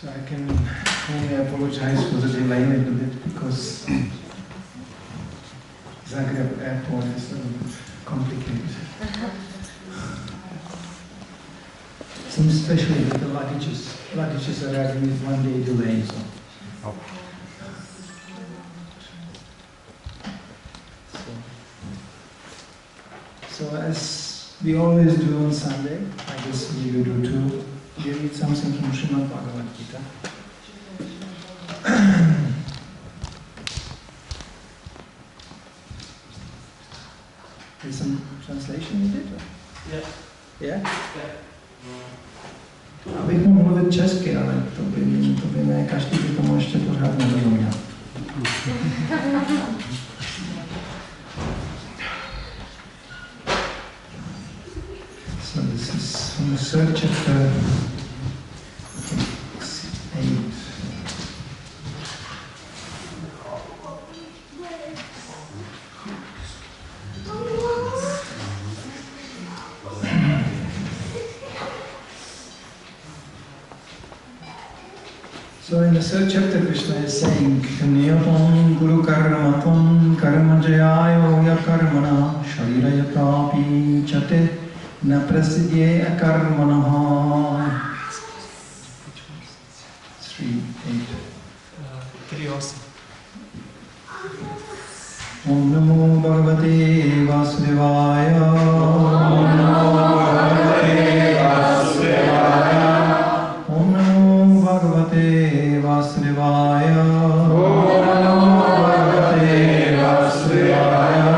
So I can only apologize for the delay a little bit because Zagreb airport is a little bit complicated. Some especially with the luggages. Luggages are arriving with 1 day delay. So as we always do on Sunday, I guess you do too, we read something from Srila Bhagavad-gita. There's some translation in it? Yeah. Yeah? Abych mohl mluvit česky, ale to by ne každý by tomu ještě pořád nerozuměl. So this is from the third chapter, 8. So in the third chapter, Krishna is saying, Niyatam Guru Karmatam Karma Jayayo Yakarmana Sharirayatapi Chate Na Prasidye Akarmanaha. 3:8. 3:8. Om Namo Bhagavate Vasudevaya. Om Namo Bhagavate Vasudevaya. Om Namo Bhagavate Vasudevaya. Om Namo Bhagavate Vasudevaya.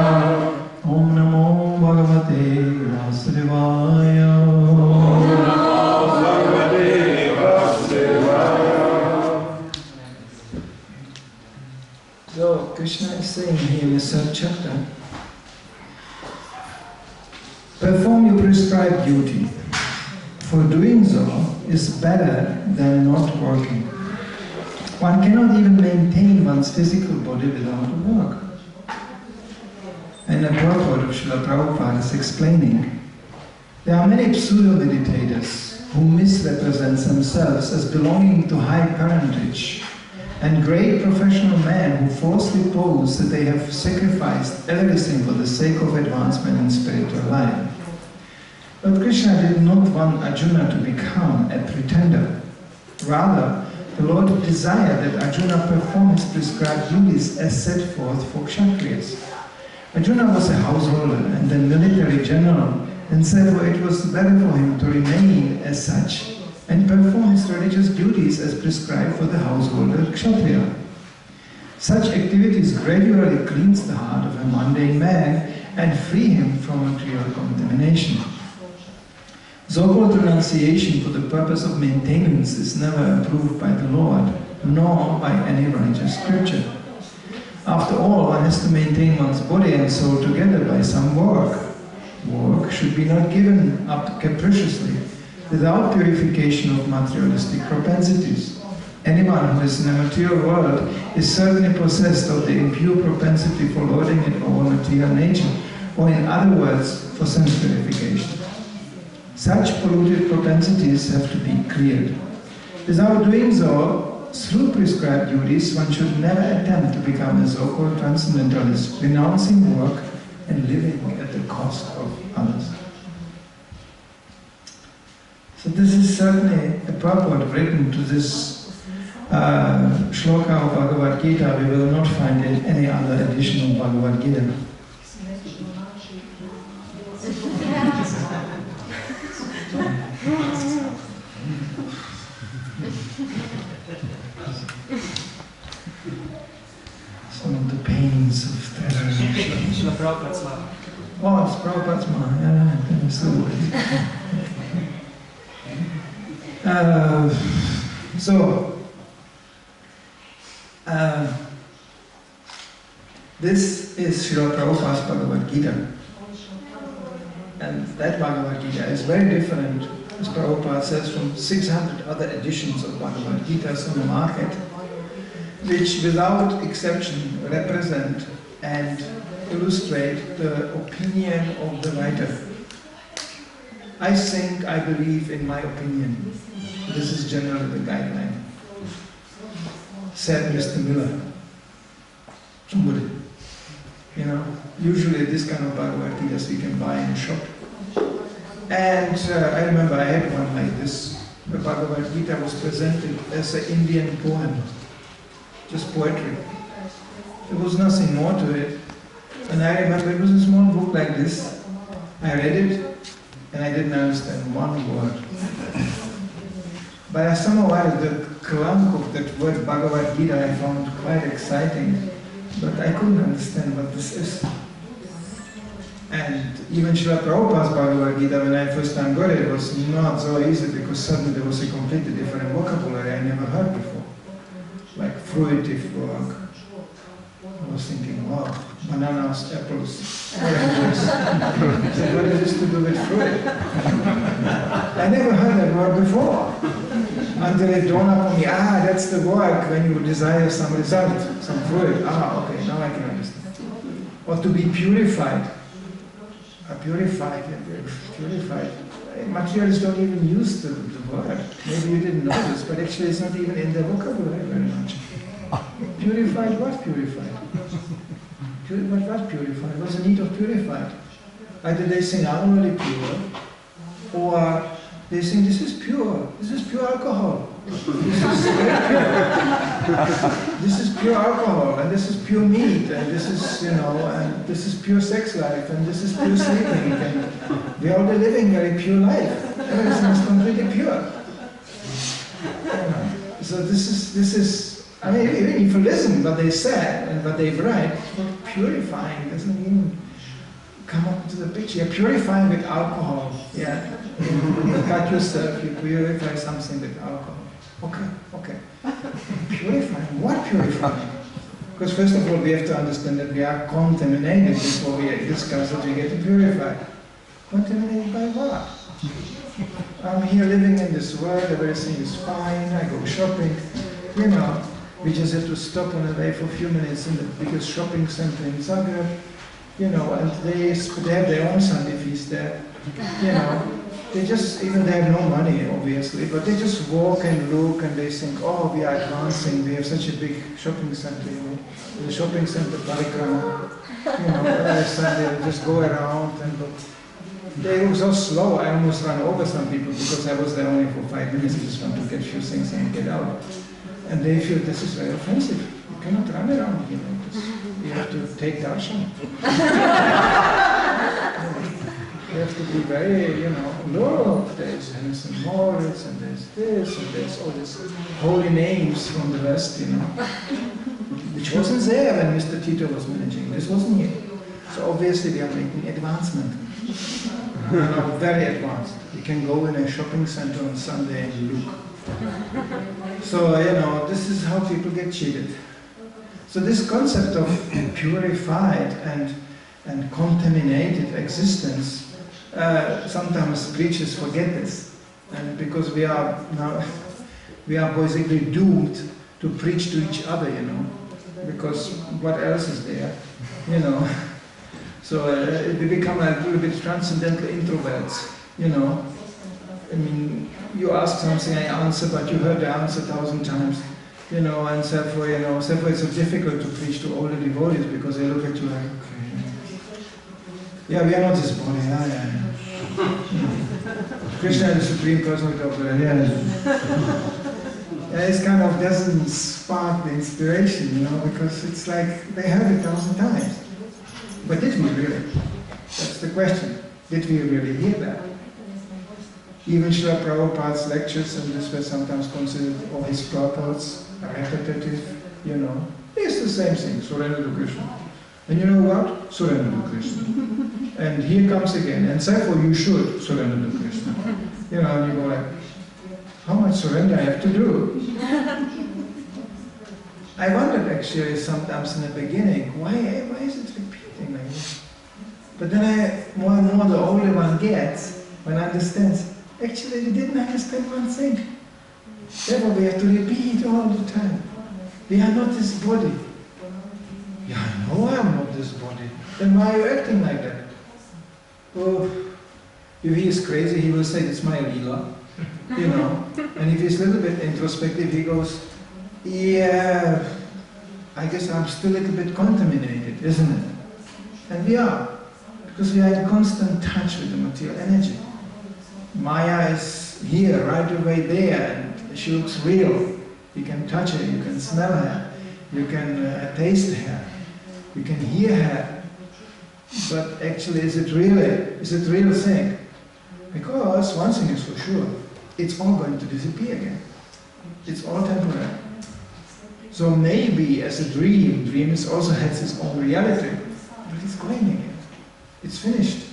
Om Namo Bhagavate Vasudevaya. Om Namo Bhagavate Vasudevaya. So Krishna is saying here in the third chapter, perform your prescribed duty, for doing so is better than not working. One cannot even maintain one's physical body without work. And the purport of Srila Prabhupada is explaining, there are many pseudo-meditators who misrepresent themselves as belonging to high parentage, and great professional men who falsely pose that they have sacrificed everything for the sake of advancement in spiritual life. But Krishna did not want Arjuna to become a pretender. Rather, the Lord desired that Arjuna perform his prescribed duties as set forth for Kshatriyas. Arjuna was a householder and then military general, and therefore it was better for him to remain as such and perform his religious duties as prescribed for the householder Kshatriya. Such activities gradually cleanse the heart of a mundane man and free him from material contamination. So-called renunciation for the purpose of maintenance is never approved by the Lord, nor by any righteous scripture. After all, one has to maintain one's body and soul together by some work. Work should be not given up capriciously, without purification of materialistic propensities. Anyone who is in a material world is certainly possessed of the impure propensity for lording it over material nature, or in other words, for sense purification. Such polluted propensities have to be cleared. Without doing so, through prescribed duties, one should never attempt to become a so-called transcendentalist, renouncing work and living at the cost of others. So this is certainly a purport written to this shloka of Bhagavad-gita. We will not find in any other edition of Bhagavad-gita. Some of the pains of terror. Oh, it's Prabhupada's ma. Yeah, absolutely. This is Srila Prabhupada's Bhagavad-gita. And that Bhagavad-gita is very different, as Prabhupada says, from 600 other editions of Bhagavad-gitas on the market, which without exception represent and illustrate the opinion of the writer. I think, I believe in my opinion. This is generally the guideline. Said Mr. Miller. Somebody. You know, usually this kind of Bhagavad-gitas we can buy in a shop. And I remember I had one like this. The Bhagavad-gita was presented as an Indian poem. Just poetry. There was nothing more to it. And I remember it was a small book like this. I read it and I didn't understand one word. But somehow the clunk of that word Bhagavad-gita I found quite exciting. But I couldn't understand what this is. And even Srila Prabhupada's Bhagavad-gita, when I first time got it, it was not so easy because suddenly there was a completely different vocabulary I never heard before. Like fruitive work. I was thinking, wow, bananas, apples, oranges. So what is this to do with fruit? I never heard that word before. Until it dawned upon me, that's the work when you desire some result, some fruit. Okay, now I can understand. Or to be purified. Purified. Materialists don't even use the word. Maybe you didn't know this, but actually it's not even in the vocabulary very much. Purified, what purified? What purified? What's the need of purified? Either they sing, I'm really pure, or they sing, this is pure alcohol. This is pure alcohol, and this is pure meat, and this is, and this is pure sex life, and this is pure sleeping, and we are all living very pure life. Everything is completely pure. So this is, I mean, even if you listen what they said and what they write, it's not purifying, it doesn't even come up to the picture. You're purifying with alcohol, yeah. You cut yourself, you purify something with alcohol. Okay. Purifying? What purifying? Because first of all, we have to understand that we are contaminated before we discuss that we get to purify. Contaminated by what? I'm here living in this world, everything is fine, I go shopping, we just have to stop on the way for a few minutes in the biggest shopping center in Zagreb, and they have their own Sunday feast there, They have no money, obviously, but they just walk and look and they think, oh, we are advancing, we have such a big shopping center, the shopping center parikrama, every Sunday they just go around and look. They were so slow, I almost ran over some people because I was there only for 5 minutes, I just want to get a few things and get out. And they feel this is very offensive. You cannot run around, you have to take darshan. You have to be very, look, there's Henderson Morris, and there's this, and there's all these holy names from the West, which wasn't there when Mr. Tito was managing. This wasn't here. So obviously they are making advancement. Very advanced. You can go in a shopping center on Sunday and look. So, this is how people get cheated. So this concept of purified and contaminated existence, sometimes preachers forget this, and because we are basically doomed to preach to each other, because what else is there, So we become a little bit transcendental introverts, I mean, you ask something, I answer, but you heard the answer 1,000 times, and therefore, it's so difficult to preach to all the devotees because they look at you like, okay, yeah, we are not this body, yeah. Krishna is the Supreme Personality of Godhead, it kind of doesn't spark the inspiration, because it's like they heard it 1,000 times. But did we really? That's the question. Did we really hear that? Even Srila Prabhupada's lectures, and this were sometimes considered, all his purports, repetitive, It's the same thing, surrender to Krishna. And you know what? Surrender to Krishna. And here comes again, and therefore you should surrender to Krishna. And you go like, how much surrender I have to do. I wondered actually sometimes in the beginning, why is it repeating like this? But then more and more the older one gets, one understands, actually we didn't understand one thing. Therefore we have to repeat all the time. We are not this body. Yeah, I know I am not this body. Then why are you acting like that? Oh, if he is crazy, he will say, it's my lila, you know. And if he's a little bit introspective, he goes, yeah, I guess I'm still a little bit contaminated, isn't it? And we are, because we are in constant touch with the material energy. Maya is here, right away there, and she looks real. You can touch her, you can smell her, you can taste her, you can hear her. But actually, is it real thing? Because one thing is for sure, it's all going to disappear again. It's all temporary. So maybe as a dream also has its own reality, but it's going again. It's finished.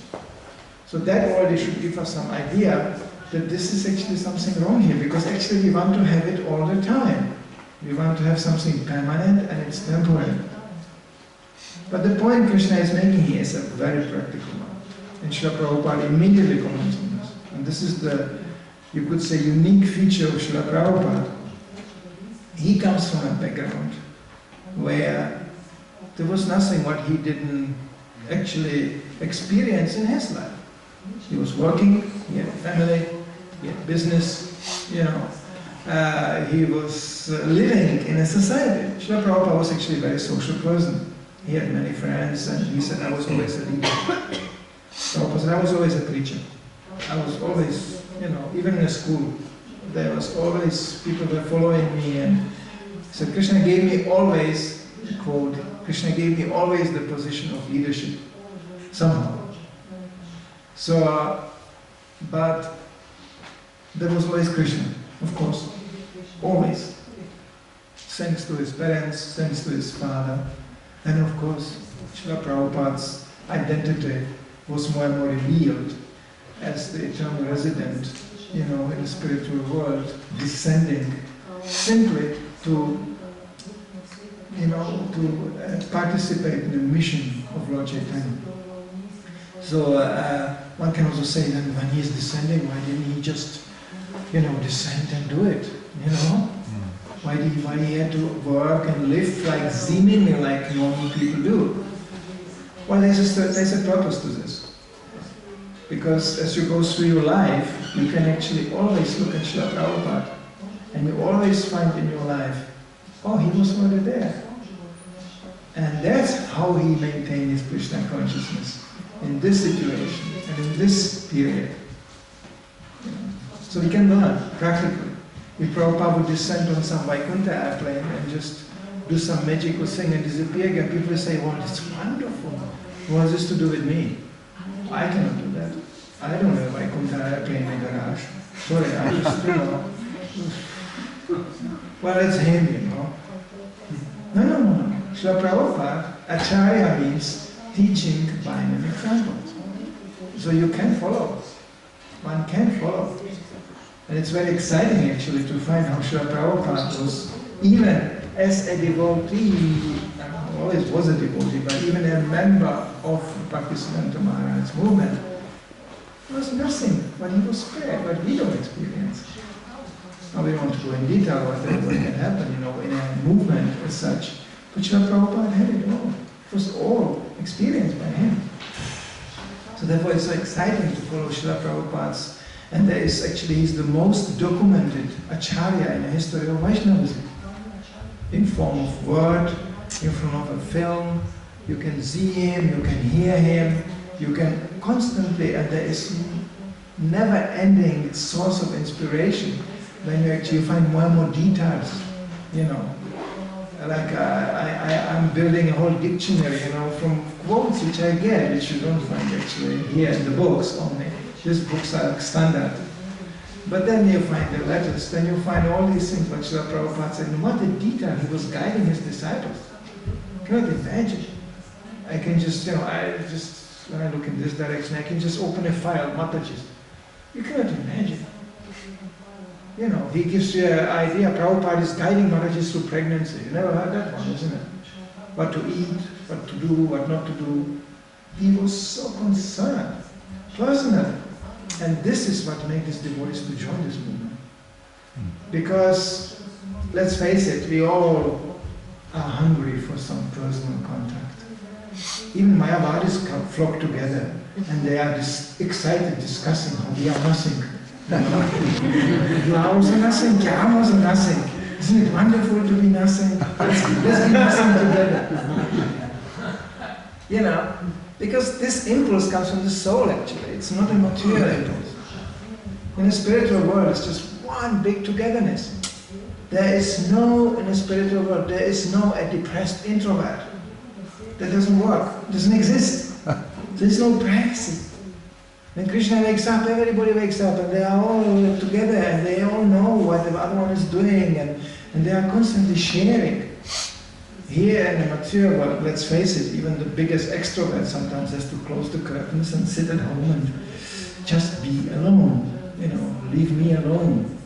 So that already should give us some idea that this is actually something wrong here, because actually we want to have it all the time. We want to have something permanent and it's temporary. But the point Krishna is making here is a very practical one. And Srila Prabhupada immediately comments on this. And this is the, you could say, unique feature of Srila Prabhupada. He comes from a background where there was nothing what he didn't actually experience in his life. He was working, he had a family, he had business, you know. He was living in a society. Srila Prabhupada was actually a very social person. He had many friends, and he said, I was always a leader. Prabhupada said, I was always a preacher. I was always, you know, even in a school, there was always, people were following me, and he said, Krishna gave me always, quote, Krishna gave me always the position of leadership, somehow. So, but there was always Krishna, of course, always. Thanks to his parents, thanks to his father. And of course, Srila Prabhupada's identity was more and more revealed as the eternal resident, you know, in the spiritual world, descending simply to, you know, to participate in the mission of Lord Chaitanya. So one can also say that when he is descending, why didn't he just, you know, descend and do it, you know? Why he had to work and live like seemingly like normal people do? Well, there's a purpose to this. Because as you go through your life, you can actually always look at Srila Prabhupada, and you always find in your life, oh, he was already there. And that's how he maintained his Krishna consciousness in this situation and in this period. You know? So we can learn practically. If Prabhupada would descend on some Vaikuntha airplane and just do some magical thing and disappear again, people will say, well, it's wonderful. What has this to do with me? I cannot do that. I don't have a Vaikuntha airplane in the garage. Sorry, I just, you know. Well, it's him, you know. No. Srila Prabhupada, Acharya means teaching by an example. So you can follow. One can follow. And it's very exciting actually to find how Srila Prabhupada was, even as a devotee, always was a devotee, but even a member of Bhaktivedanta Maharaj's movement, there was nothing when he was spared, but we don't experience. Now we don't want to go in detail what can happen, you know, in a movement as such. But Srila Prabhupada had it all. It was all experienced by him. So therefore it's so exciting to follow Srila Prabhupada's. And there is actually, he's the most documented Acharya in the history of Vaishnavism. In form of word, in form of a film, you can see him, you can hear him, you can constantly, and there is never-ending source of inspiration when you actually find more and more details, you know. Like I'm building a whole dictionary, you know, from quotes which I get, which you don't find actually here in the books only. These books are standard. But then you find the letters, then you find all these things like Srila Prabhupada said, and what a detail he was guiding his disciples. You cannot imagine. I can just, you know, when I look in this direction, I can just open a file, Mataji's. You cannot imagine. You know, he gives you an idea. Prabhupada is guiding Maharajas through pregnancy. You never heard that one, isn't it? What to eat, what to do, what not to do. He was so concerned, personally. And this is what made these devotees to join this movement. Because, let's face it, we all are hungry for some personal contact. Even Mayavadis flock together and they are excited discussing how we are nothing. You are also nothing, I am also nothing. Isn't it wonderful to be nothing? Let's be nothing together. You know, because this impulse comes from the soul actually. It's not a material impulse. In the spiritual world, it's just one big togetherness. There is no, in the spiritual world, there is no a depressed introvert. That doesn't work. It doesn't exist. There is no privacy. When Krishna wakes up, everybody wakes up and they are all together and they all know what the other one is doing and they are constantly sharing. Here in the material world, let's face it, even the biggest extrovert sometimes has to close the curtains and sit at home and just be alone. You know, leave me alone.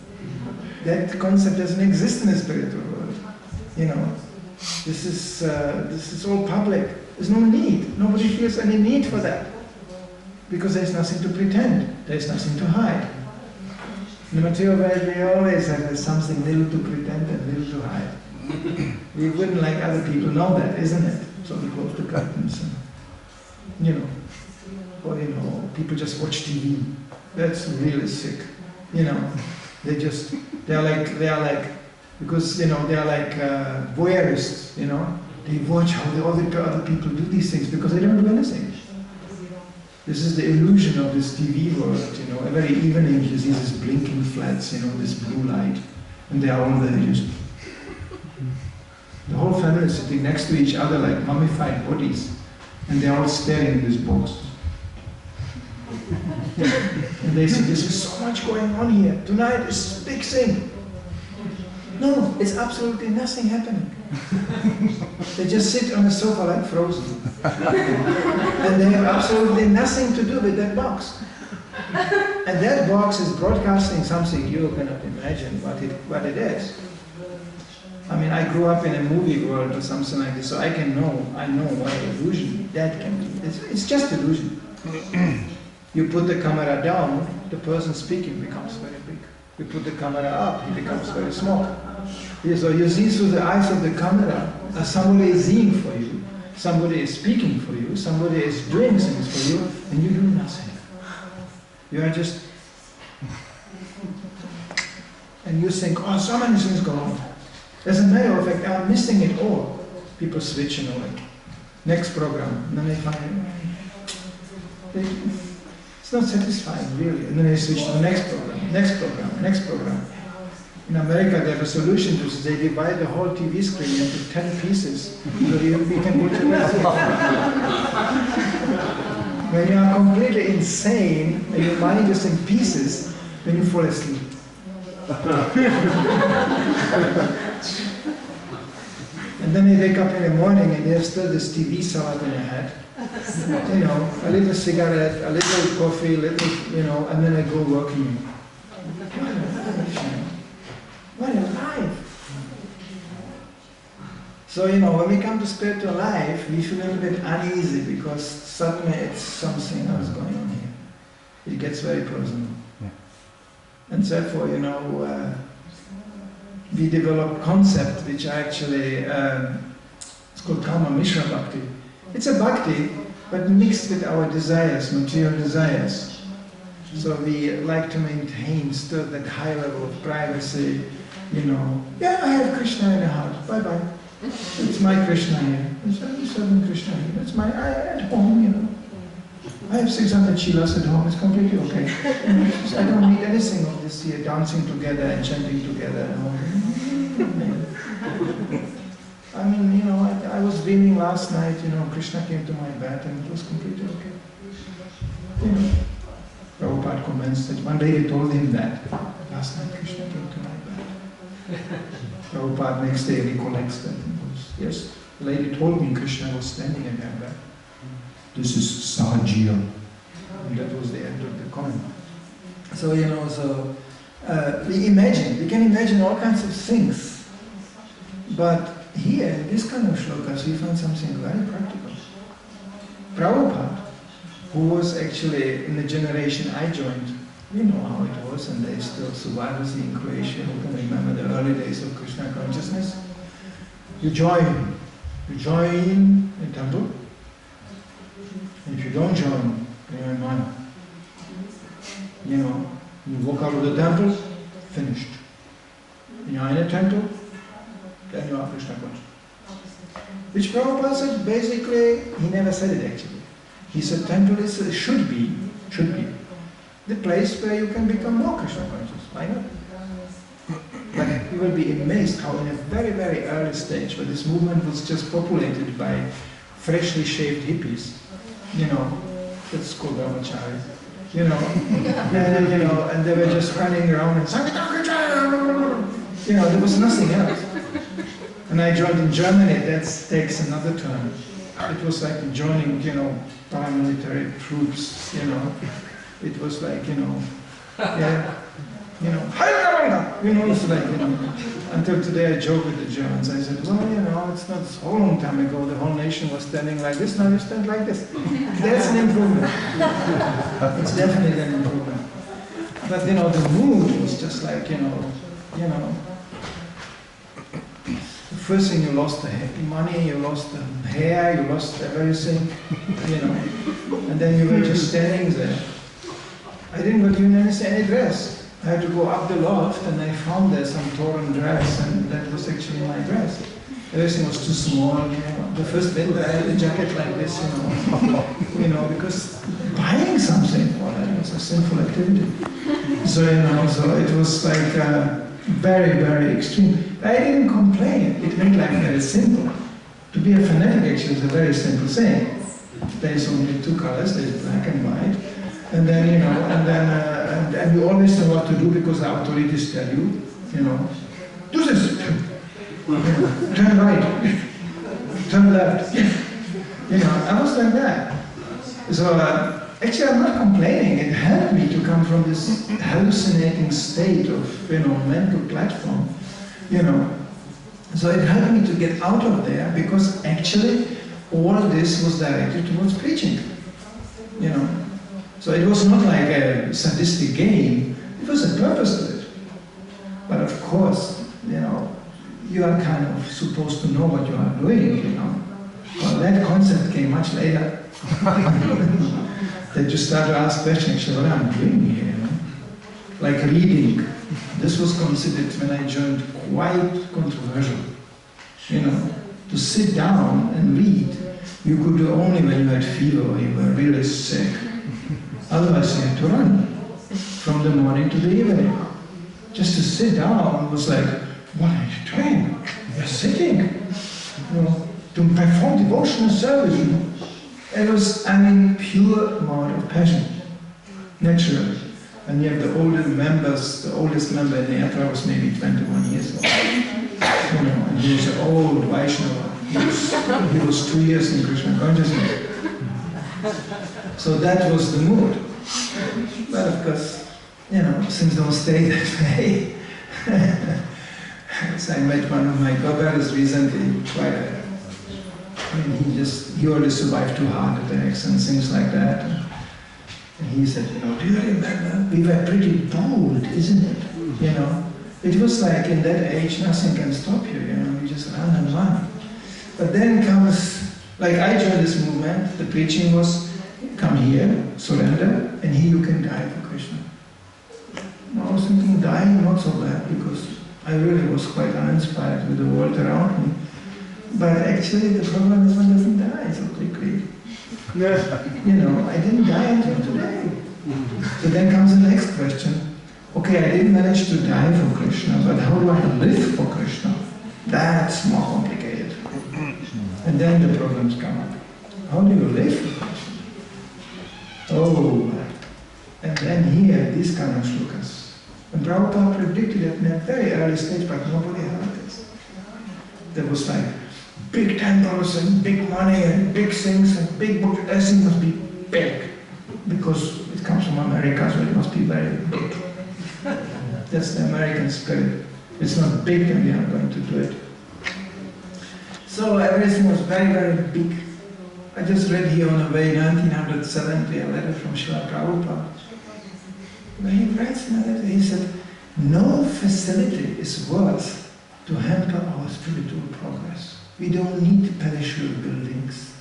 That concept doesn't exist in the spiritual world. You know, this is all public. There's no need. Nobody feels any need for that. Because there's nothing to pretend. There's nothing to hide. In the material world, we always have something little to pretend and little to hide. We wouldn't like other people know that, isn't it? So we close the curtains and, you know, or, you know, people just watch TV. That's really sick. You know, they are like, because, you know, they are like voyeurists, you know. They watch how all the other people do these things because they don't do anything. This is the illusion of this TV world, you know. Every evening you see these blinking flats, you know, this blue light, and they are all there just... The whole family is sitting next to each other like mummified bodies, and they are all staring at this box. And they say, "This is so much going on here. Tonight is a big thing." No, it's absolutely nothing happening. They just sit on the sofa like frozen. And they have absolutely nothing to do with that box. And that box is broadcasting something you cannot imagine what it is. I mean, I grew up in a movie world or something like this, so I know what illusion that can be. It's just illusion. You put the camera down, the person speaking becomes very big. You put the camera up, he becomes very small. So you see through the eyes of the camera, somebody is seeing for you, somebody is speaking for you, somebody is doing things for you, and you do nothing. You are just... And you think, oh, so many things go on. As a matter of fact, I'm missing it all. People switch, you know, like, next program, and then they find it's not satisfying, really. And then they switch to the next program, next program, next program. In America, they have a solution to this. They divide the whole TV screen into 10 pieces, so you can put together. When you are completely insane, and your mind is in pieces, then you fall asleep. And then they wake up in the morning and they have still this TV salad in their head. You know, a little cigarette, a little coffee, a little, you know, and then I go working. What a life! So, you know, when we come to spiritual life, we feel a little bit uneasy because suddenly it's something else going on here. It gets very personal. Yeah. And therefore, you know, we develop concepts which are actually, it's called Karma Mishra Bhakti. It's a bhakti, but mixed with our desires, material desires. So we like to maintain still that high level of privacy, you know. Yeah, I have Krishna in the heart, bye-bye. It's my Krishna here. I'm serving Krishna here. That's my, at home, you know. I have 600 chilas at home, it's completely okay. I don't need anything of this here, dancing together and chanting together. I mean, you know, I was dreaming last night, you know, Krishna came to my bed and it was completely okay. You know, Prabhupada comments that one day they told him that. Last night Krishna came to my bed. Prabhupada next day recollects that. Yes, the lady told me Krishna was standing in her bed. This is Sahajiya. And that was the end of the comment. So, you know, we can imagine all kinds of things. But here, in this kind of shlokas, we find something very practical. Prabhupada, who was actually in the generation I joined, we know how it was, and they still survivors in Croatia who can remember the early days of Krishna consciousness. You join a temple, and if you don't join, then you're in mana. You know, you walk out of the temple, finished. You're in a temple, then you are Krishna conscious. Which Prabhupada said, basically, he never said it actually. He said temple should be the place where you can become more Krishna conscious. Why not? But you will be amazed how in a very, very early stage, where this movement was just populated by freshly shaved hippies, that's called brahmachari, and they were just running around and saying, there was nothing else. And I joined in Germany, that takes another turn. It was like joining, paramilitary troops, It was like, it's like, until today I joke with the Germans. I said, well, it's not so long time ago, the whole nation was standing like this, now you stand like this. That's an improvement. It's definitely an improvement. But, the mood was just like, the first thing, you lost the money, you lost the hair, you lost everything, and then you were just standing there. I didn't got even any dress. I had to go up the loft, and I found there some torn dress, and that was actually my dress. Everything was too small, The first winter I had a jacket like this, because buying something, well, that was a sinful activity. So, so it was like very, very extreme. I didn't complain. It made life very simple. To be a fanatic actually is a very simple thing. There's only two colors, there's black and white. And then, and you always know what to do because the authorities tell you, do this, turn right, turn left. I was like that. So actually I'm not complaining. It helped me to come from this hallucinating state of, mental platform, So it helped me to get out of there because actually all this was directed towards preaching, So it was not like a sadistic game, it was a purpose to it. But of course, you are kind of supposed to know what you are doing, Well, that concept came much later. That you start to ask questions, actually, what am I doing here, Like reading. This was considered, when I joined, quite controversial. To sit down and read, you could do only when you had fever or you were really sick. Otherwise you had to run from the morning to the evening. Just to sit down was like, what are you doing? You're sitting, to perform devotional service. It was, pure amount of passion, naturally. And yet the oldest member in the Yatra was maybe 21 years old. And he was an old Vaishnava. He was 2 years in Krishna consciousness. So that was the mood. But of course, things don't stay that way. So I met one of my godbrothers recently, he already survived 2 heart attacks and things like that. And he said, do you remember? We were pretty bold, isn't it? It was like in that age, nothing can stop you, you just run and run. But then comes, like I joined this movement, the preaching was, come here, surrender, and here you can die for Krishna. I was thinking dying not so bad, because I really was quite uninspired with the world around me. But actually the problem is one doesn't die so quickly. I didn't die until today. So then comes the next question. Okay, I didn't manage to die for Krishna, but how do I live for Krishna? That's more complicated. And then the problems come up. How do you live for Krishna? Oh, and then here, these kind of shlokas. And Prabhupada predicted it in a very early stage, but nobody heard this. There was like big temples and big money and big things and big books. Everything must be big because it comes from America, so it must be very big. That's the American spirit. It's not big and we are going to do it. So everything was very, very big. I just read here on the way, 1970, a letter from Srila Prabhupada. Where he writes in a letter, he said, no facility is worth to hamper our spiritual progress. We don't need perishable buildings.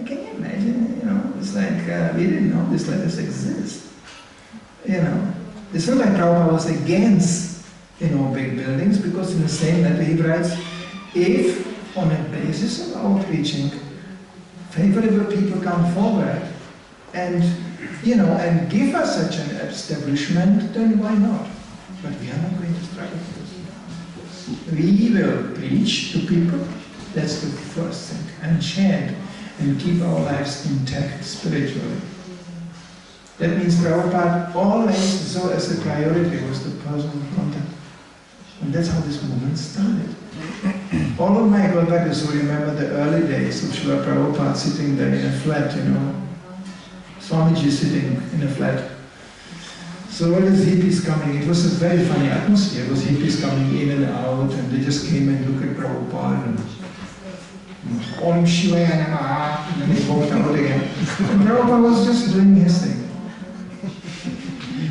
Can you imagine, it's like we didn't know these letters exist. It's not like Prabhupada was against, big buildings, because in the same letter he writes, if on a basis of our preaching, favorable people come forward and, and give us such an establishment, then why not? But we are not going to struggle for this. We will preach to people, that's the first thing, and chant, and keep our lives intact spiritually. That means Prabhupada always saw as a priority was the personal contact. And that's how this movement started. All of my Gopalbhaktas who remember the early days of Srila Prabhupada sitting there in a flat, Swamiji sitting in a flat. So all these hippies coming, it was a very funny atmosphere. It was hippies coming in and out, and they just came and looked at Prabhupada and Om Shivaya Namaha, and then they walked out again. And Prabhupada was just doing his thing.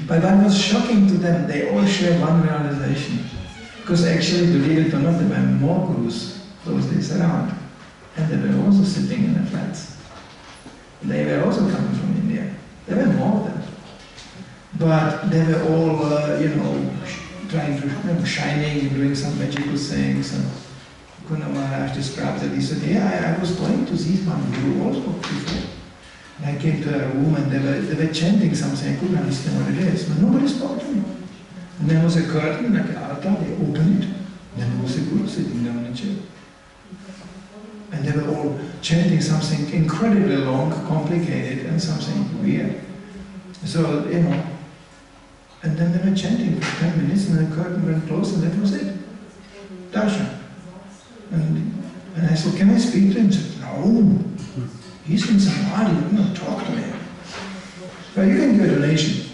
But that was shocking to them. They all shared one realization. Because actually, believe it or not, there were more gurus those days around. And they were also sitting in the flats. They were also coming from India. There were more of them. But they were all, trying to, shining and doing some magical things. And Kuna Maharaj described that. He said, yeah, I was going to see one guru also before. And I came to a room and they were chanting something. I couldn't understand what it is. But nobody spoke to me. And there was a curtain, like an altar, they opened it. And then there was a guru sitting down in a chair. And they were all chanting something incredibly long, complicated, and something weird. So, and then they were chanting for 10 minutes, and the curtain went closed, and that was it. Darshan. And I said, can I speak to him? He said, no. He's in Samadhi, you cannot talk to him. Well, you can give a donation.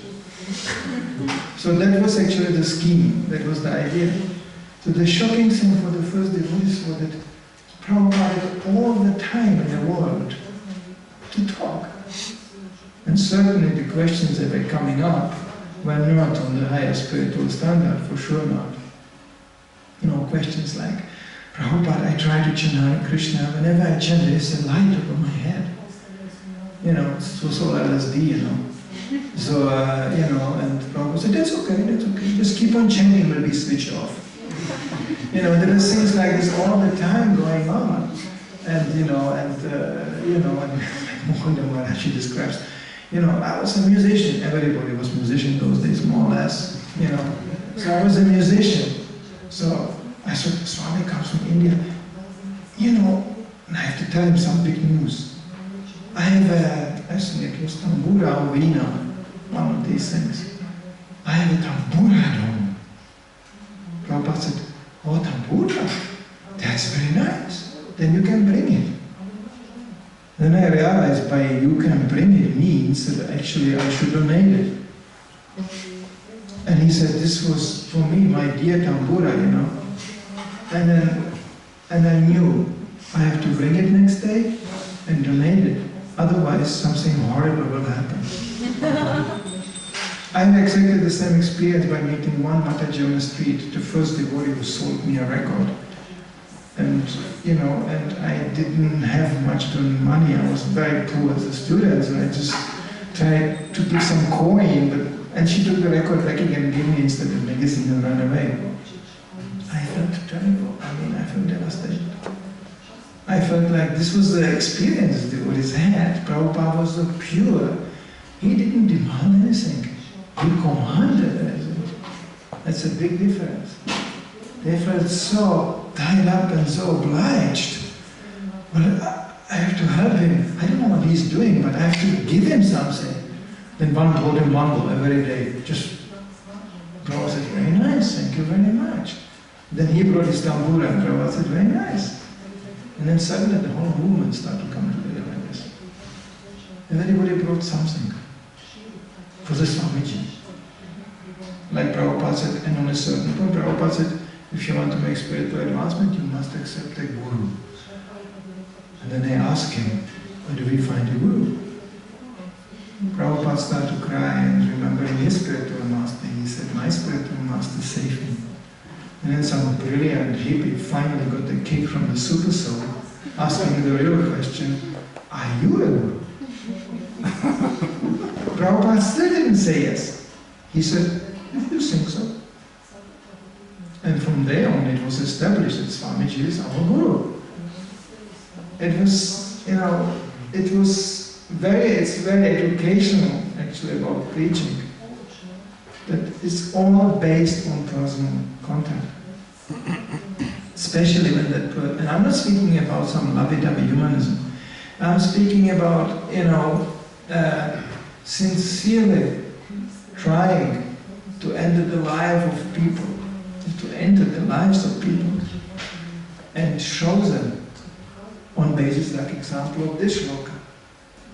So that was actually the scheme, that was the idea. So the shocking thing for the first devotees was that Prabhupada had all the time in the world to talk. And certainly the questions that were coming up were not on the highest spiritual standard, for sure not. Questions like, Prabhupada, I try to chant Hare Krishna, whenever I chant there's a light over my head. It was all LSD, So, and Prabhupada said, that's okay, just keep on chanting, it will be switched off. There were things like this all the time going on. And, Mohan Maharaj, she describes, I was a musician, everybody was a musician those days, more or less, So I was a musician. So I said, Swami comes from India, and I have to tell him some big news. I have I think it was tambura or veena, one of these things. I have a tambura at home. Prabhupada said, oh, tambura? That's very nice. Then you can bring it. Then I realized by you can bring it means that actually I should donate it. And he said, this was for me, my dear tambura, And I knew I have to bring it next day and donate it. Otherwise, something horrible will happen. I had exactly the same experience by meeting one Mataji on the street, the first devotee who sold me a record. And, and I didn't have much money. I was very poor as a student, so I just tried to give some coin, and she took the record back again and gave me instead of magazine and ran away. I felt terrible. I felt devastated. I felt like this was the experience the devotees had. Prabhupada was so pure. He didn't demand anything. He commanded anything. That's a big difference. They felt so tied up and so obliged. Well, I have to help him. I don't know what he's doing, but I have to give him something. Then one brought him mango every day. Just, Prabhupada said, very nice, thank you very much. Then he brought his tambura, and Prabhupada said, very nice. And then suddenly the whole movement started to come together like this. And everybody brought something for the Swamiji. Like Prabhupada said, and on a certain point, Prabhupada said, if you want to make spiritual advancement, you must accept a guru. And then they asked him, where do we find a guru? Prabhupada started to cry and remembering his spiritual master. He said, my spiritual master saved me. And then some brilliant hippie finally got the kick from the super soul, asking the real question, are you a guru? Prabhupada still didn't say yes. He said, if you think so. And from there on it was established that Swamiji is our guru. It was, it's very educational actually about preaching. That it's all based on personal contact. Especially when that person, and I'm not speaking about some lovey-dovey humanism. I'm speaking about, sincerely trying to enter the life of people, to enter the lives of people and show them on basis like example of this shloka.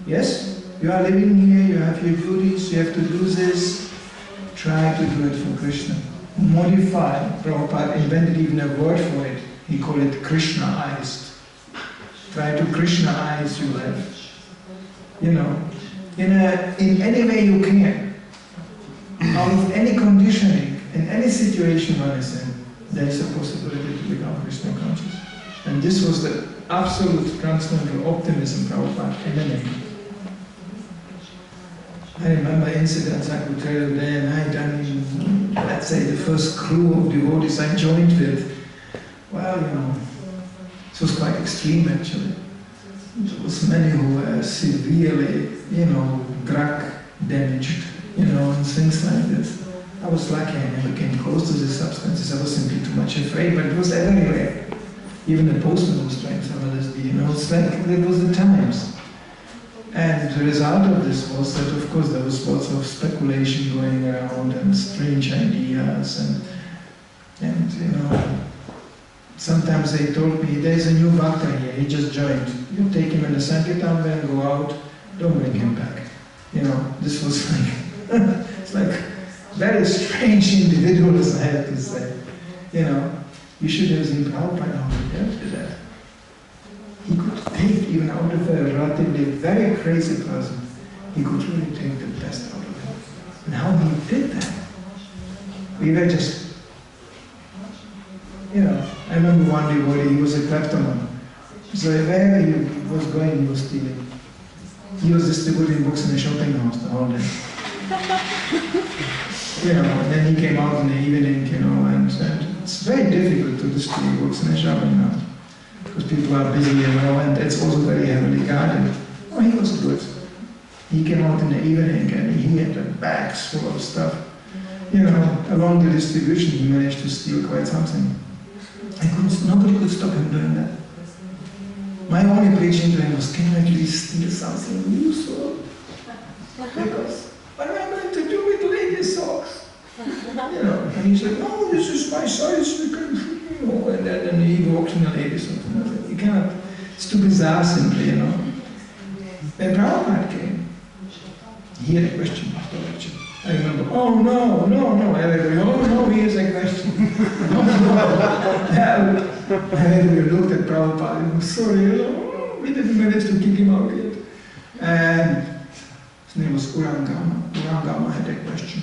Yes, you are living here, you have your duties, you have to do this. Try to do it for Krishna. Modify. Prabhupada invented even a word for it. He called it Krishna-ized. Try to Krishna-ize your life. In any way you can. Out of any conditioning, in any situation one is in, there is a possibility to become Krishna conscious. And this was the absolute transcendental optimism Prabhupada emanated. I remember incidents I could tell you there, and I done, let's say, the first crew of devotees I joined with. Well, it was quite extreme actually. There was many who were severely, drug damaged, and things like this. I was lucky I never came close to these substances. I was simply too much afraid, but it was everywhere. Even the postman was trying some LSD, it's like it was the times. And the result of this was that, of course, there was lots of speculation going around and strange ideas and sometimes they told me, there's a new bhakta here, he just joined. You take him in the Sankirtan and go out, don't bring him back. This was like, it's like very strange individuals, I have to say. You should have seen Prabhupada how he dealt with that. He could take, even out of a relatively very crazy person, he could really take the best out of him. And how he did that? We were just, I remember one devotee, he was a kleptoman. So wherever he was going, he was stealing. He was distributing books in a shopping house the whole day. And then he came out in the evening, and it's very difficult to distribute books in a shopping house. Because people are busy, and it's also very heavily guarded. Oh, he was good. He came out in the evening and he had the bags full of stuff. Along the distribution he managed to steal quite something. Nobody could stop him doing that. My only preaching to him was, can you at least steal something useful? Because what am I going to do with ladies' socks? And he said, no, this is my size, you can... And then he walked in the ladies' socks. You cannot, it's too bizarre simply, When Prabhupada came, he had a question after lecture. I remember, oh no, everybody, oh no, here's a question. Everybody looked at Prabhupada and was sorry, we didn't manage to kick him out yet. And his name was Urangama. Urangama had a question.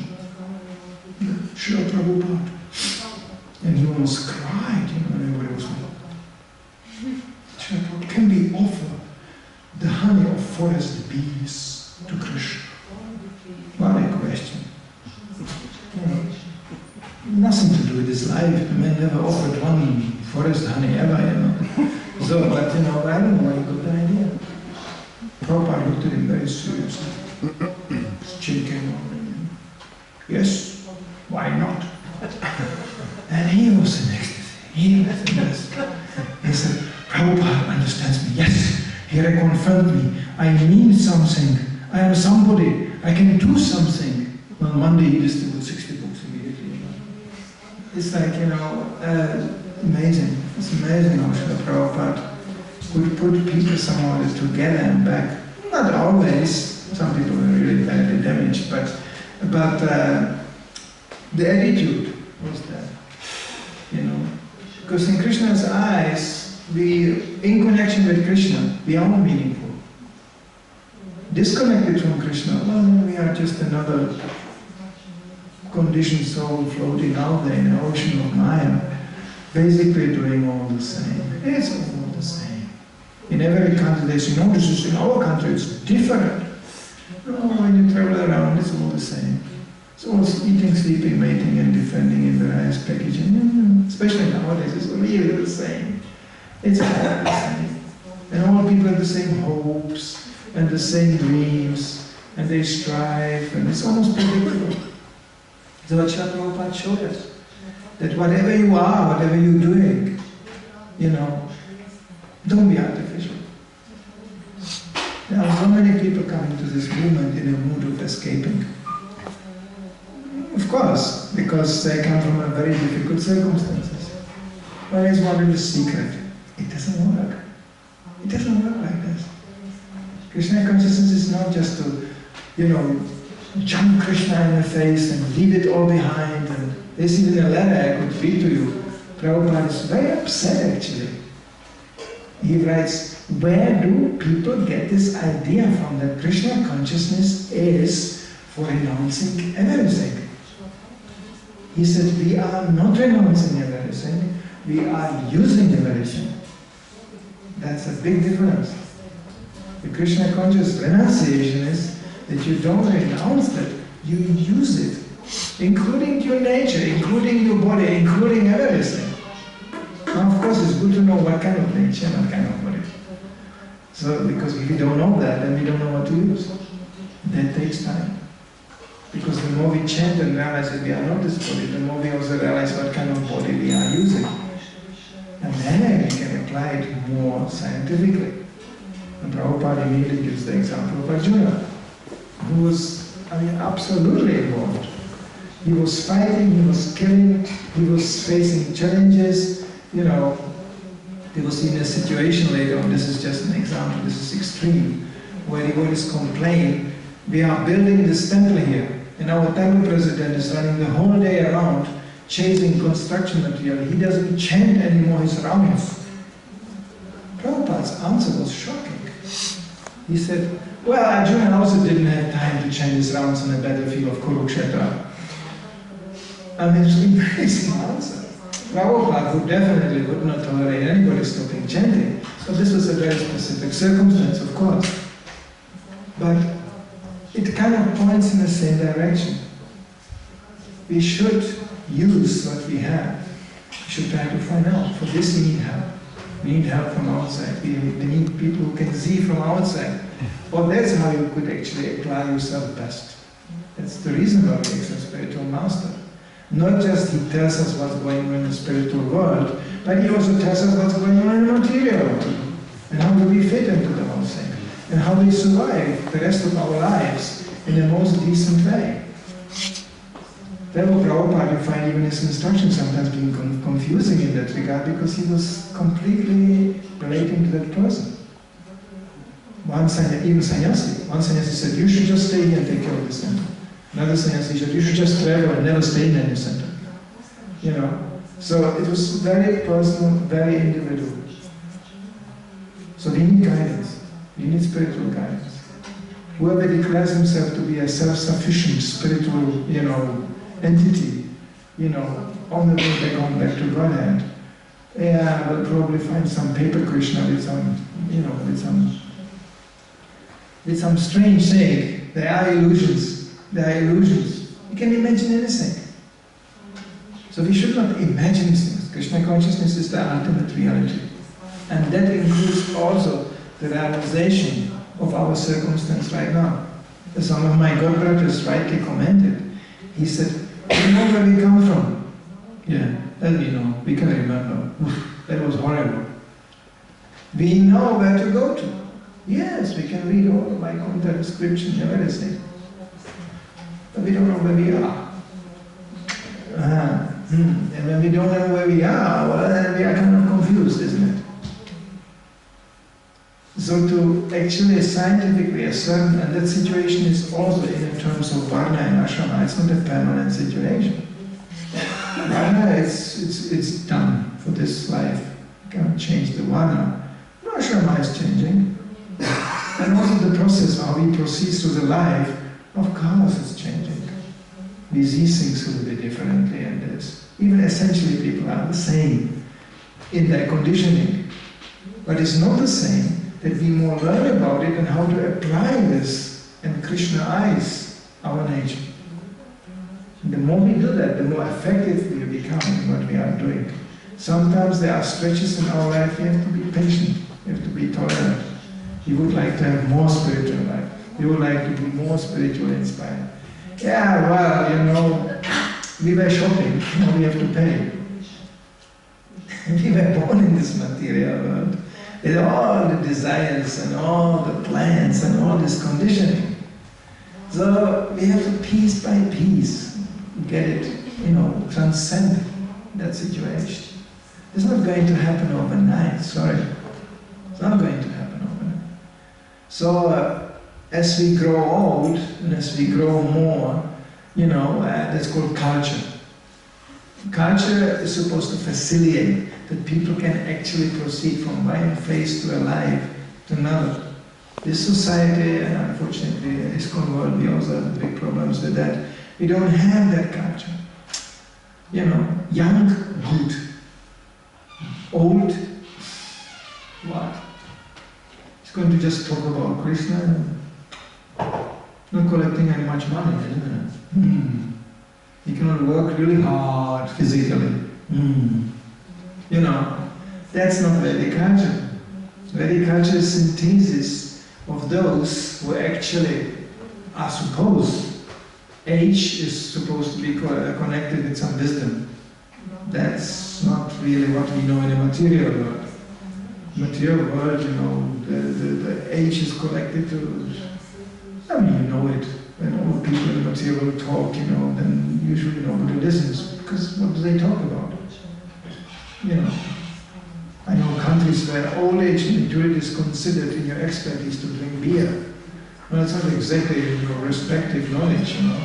Srila Prabhupada. And he almost cried, and everybody was like, Srila Prabhupada, can we offer the honey of forest bees to Krishna? What a question. Nothing to do with his life. The man never offered one forest honey ever, So, but I don't know why he got the idea. Prabhupada looked at him very seriously. His chin came on. Yes, why not? And he was in ecstasy. He said, Prabhupada understands me. Yes, he reconfirmed me. I mean something. I am somebody. I can do something. On Monday he distributed 60 books immediately. It's like, amazing. It's amazing how Srila Prabhupada could put people somehow together and back. Not always. Some people are really badly damaged, but The attitude was there, you know. Because in Krishna's eyes, in connection with Krishna, we are meaningful. Disconnected from Krishna, well, we are just another conditioned soul floating out there in the ocean of Maya, basically doing all the same. It's all the same. In every country they say, no, this is in our country, it's different. No, when you travel around, it's all the same. It's all eating, sleeping, mating, and defending in various packaging. Especially nowadays, it's really the same. It's all the same. And all people have the same hopes and the same dreams, and they strive, and it's almost predictable. So what Srila Prabhupada showed us, that whatever you are, whatever you're doing, you know, don't be artificial. There are so many people coming to this movement in a mood of escaping. Of course, because they come from a very difficult circumstances. But here's one little secret. It doesn't work. It doesn't work like this. Krishna consciousness is not just to, you know, jump Krishna in the face and leave it all behind. And this is in a letter I could read to you. Prabhupada is very upset actually. He writes, where do people get this idea from that Krishna consciousness is for renouncing everything? He said, we are not renouncing everything, we are using everything. That's a big difference. The Krishna conscious renunciation is that you don't renounce it, you use it, including your nature, including your body, including everything. Now, of course, it's good to know what kind of nature, what kind of body. So, because if we don't know that, then we don't know what to use. That takes time. Because the more we chant and realize that we are not this body, the more we also realize what kind of body we are using. And then we can apply it more scientifically. And Prabhupada immediately gives the example of Arjuna, who was, absolutely involved. He was fighting, he was killing, he was facing challenges, you know. He was in a situation later on, this is just an example, this is extreme, where he would complain, we are building this temple here, and our temple president is running the whole day around chasing construction material. He doesn't chant anymore his rounds. Prabhupada's answer was shocking. He said, well, Arjuna also didn't have time to chant his rounds on the battlefield of Kurukshetra. It's an amazing answer. Prabhupada would definitely would not tolerate anybody stopping chanting. So this was a very specific circumstance, of course. But it kind of points in the same direction. We should use what we have. We should try to find out. For this we need help. We need help from outside. We need people who can see from outside. Well, that's how you could actually apply yourself best. That's the reason why we have a spiritual master. Not just he tells us what's going on in the spiritual world, but he also tells us what's going on in the material world. And how do we fit into the whole thing? And how do we survive the rest of our lives in the most decent way? Therefore, Prabhupada, you find even his instructions sometimes being confusing in that regard, because he was completely relating to that person. Even sannyasi. One sannyasi said, you should just stay here and take care of this center. Another sannyasi said, you should just travel and never stay in any center. You know? So it was very personal, very individual. So we need guidance. We need spiritual guidance. Whoever declares himself to be a self-sufficient spiritual, entity, on the way back to Godhead, will probably find some paper Krishna with some strange saying. There are illusions. There are illusions. You can imagine anything. So we should not imagine things. Krishna consciousness is the ultimate reality. And that includes also the realization of our circumstance right now. As some of my godbrothers rightly commented, he said, we know where we come from. Yeah, that we know. We can remember. Oof, that was horrible. We know where to go to. Yes, we can read all of my content, scripture, and everything. But we don't know where we are. And when we don't know where we are, well, then we are kind of confused, isn't it? So to actually scientifically ascertain, and that situation is also in terms of varna and ashrama, it's not a permanent situation. Vana, it's done for this life. You cannot change the Vana. No, Ashrama is changing. And also the process, how we proceed through the life, of course it's changing. We see things a little bit differently, and even essentially people are the same in their conditioning. But it's not the same that we more learn about it and how to apply this and Krishna eyes our nature. And the more we do that, the more effective we become in what we are doing. Sometimes there are stretches in our life, we have to be patient, we have to be tolerant. We would like to have more spiritual life. We would like to be more spiritually inspired. Yeah, well, you know, we were shopping, now we have to pay. We were born in this material world with all the desires and all the plans and all this conditioning. So we have to piece by piece get it, you know, transcend that situation. It's not going to happen overnight, sorry. It's not going to happen overnight. So as we grow old and as we grow more, you know, that's called culture. Culture is supposed to facilitate that people can actually proceed from one phase to a life to another. This society, and unfortunately in this world, we also have big problems with that. We don't have that culture. You know, young, good. Old, what? He's going to just talk about Krishna and not collecting any much money, isn't it? He cannot work really hard physically. You know, that's not Vedic culture. Vedic culture is synthesis of those who actually are supposed. Age is supposed to be connected with some wisdom. That's not really what we know in the material world. Material world, you know, the age is connected to, I mean, you know it. When old people in the material world talk, you know, then usually nobody listens, because what do they talk about? You know, I know countries where old age maturity is considered in your expertise to drink beer. Well, it's not exactly your respective knowledge, you know.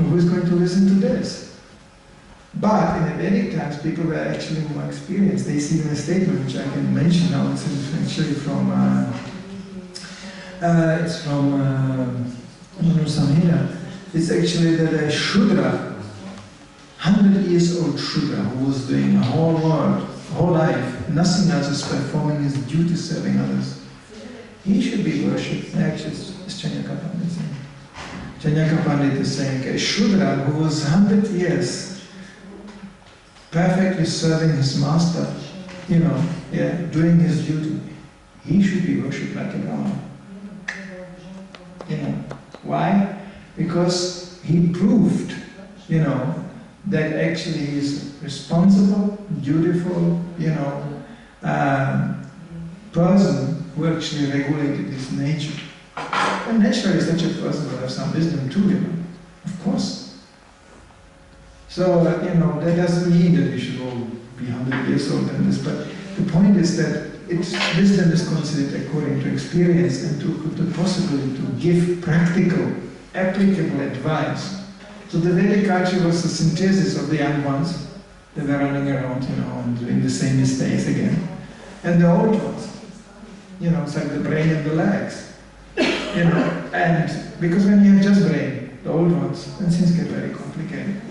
Who's going to listen to this? But in the Vedic times, people were actually more experienced. They see in a statement, which I can mention now, it's actually from Samhita. It's actually that a Shudra, 100 years old Shudra, who was doing a whole world, whole life, nothing else is performing his duty serving others. He should be worshipped. Actually, it's Chanyaka Pandit saying. Chanyaka Pandit is saying, a Shudra who was 100 years perfectly serving his master, you know, doing his duty, he should be worshipped like a Brahman. You know, why? Because he proved, you know, that actually he is responsible, dutiful, you know, person who actually regulated his nature. And naturally such a person will have some wisdom too, you know, of course. So, you know, that doesn't mean that we should all be 100 years old and this, but the point is that wisdom is considered according to experience and to the possibility to give practical, applicable advice. So the Vedic culture was the synthesis of the young ones. They were running around, you know, and doing the same mistakes again. And the old ones. You know, it's like the brain and the legs. You know, and because when you have just brain, the old ones, then things get very complicated.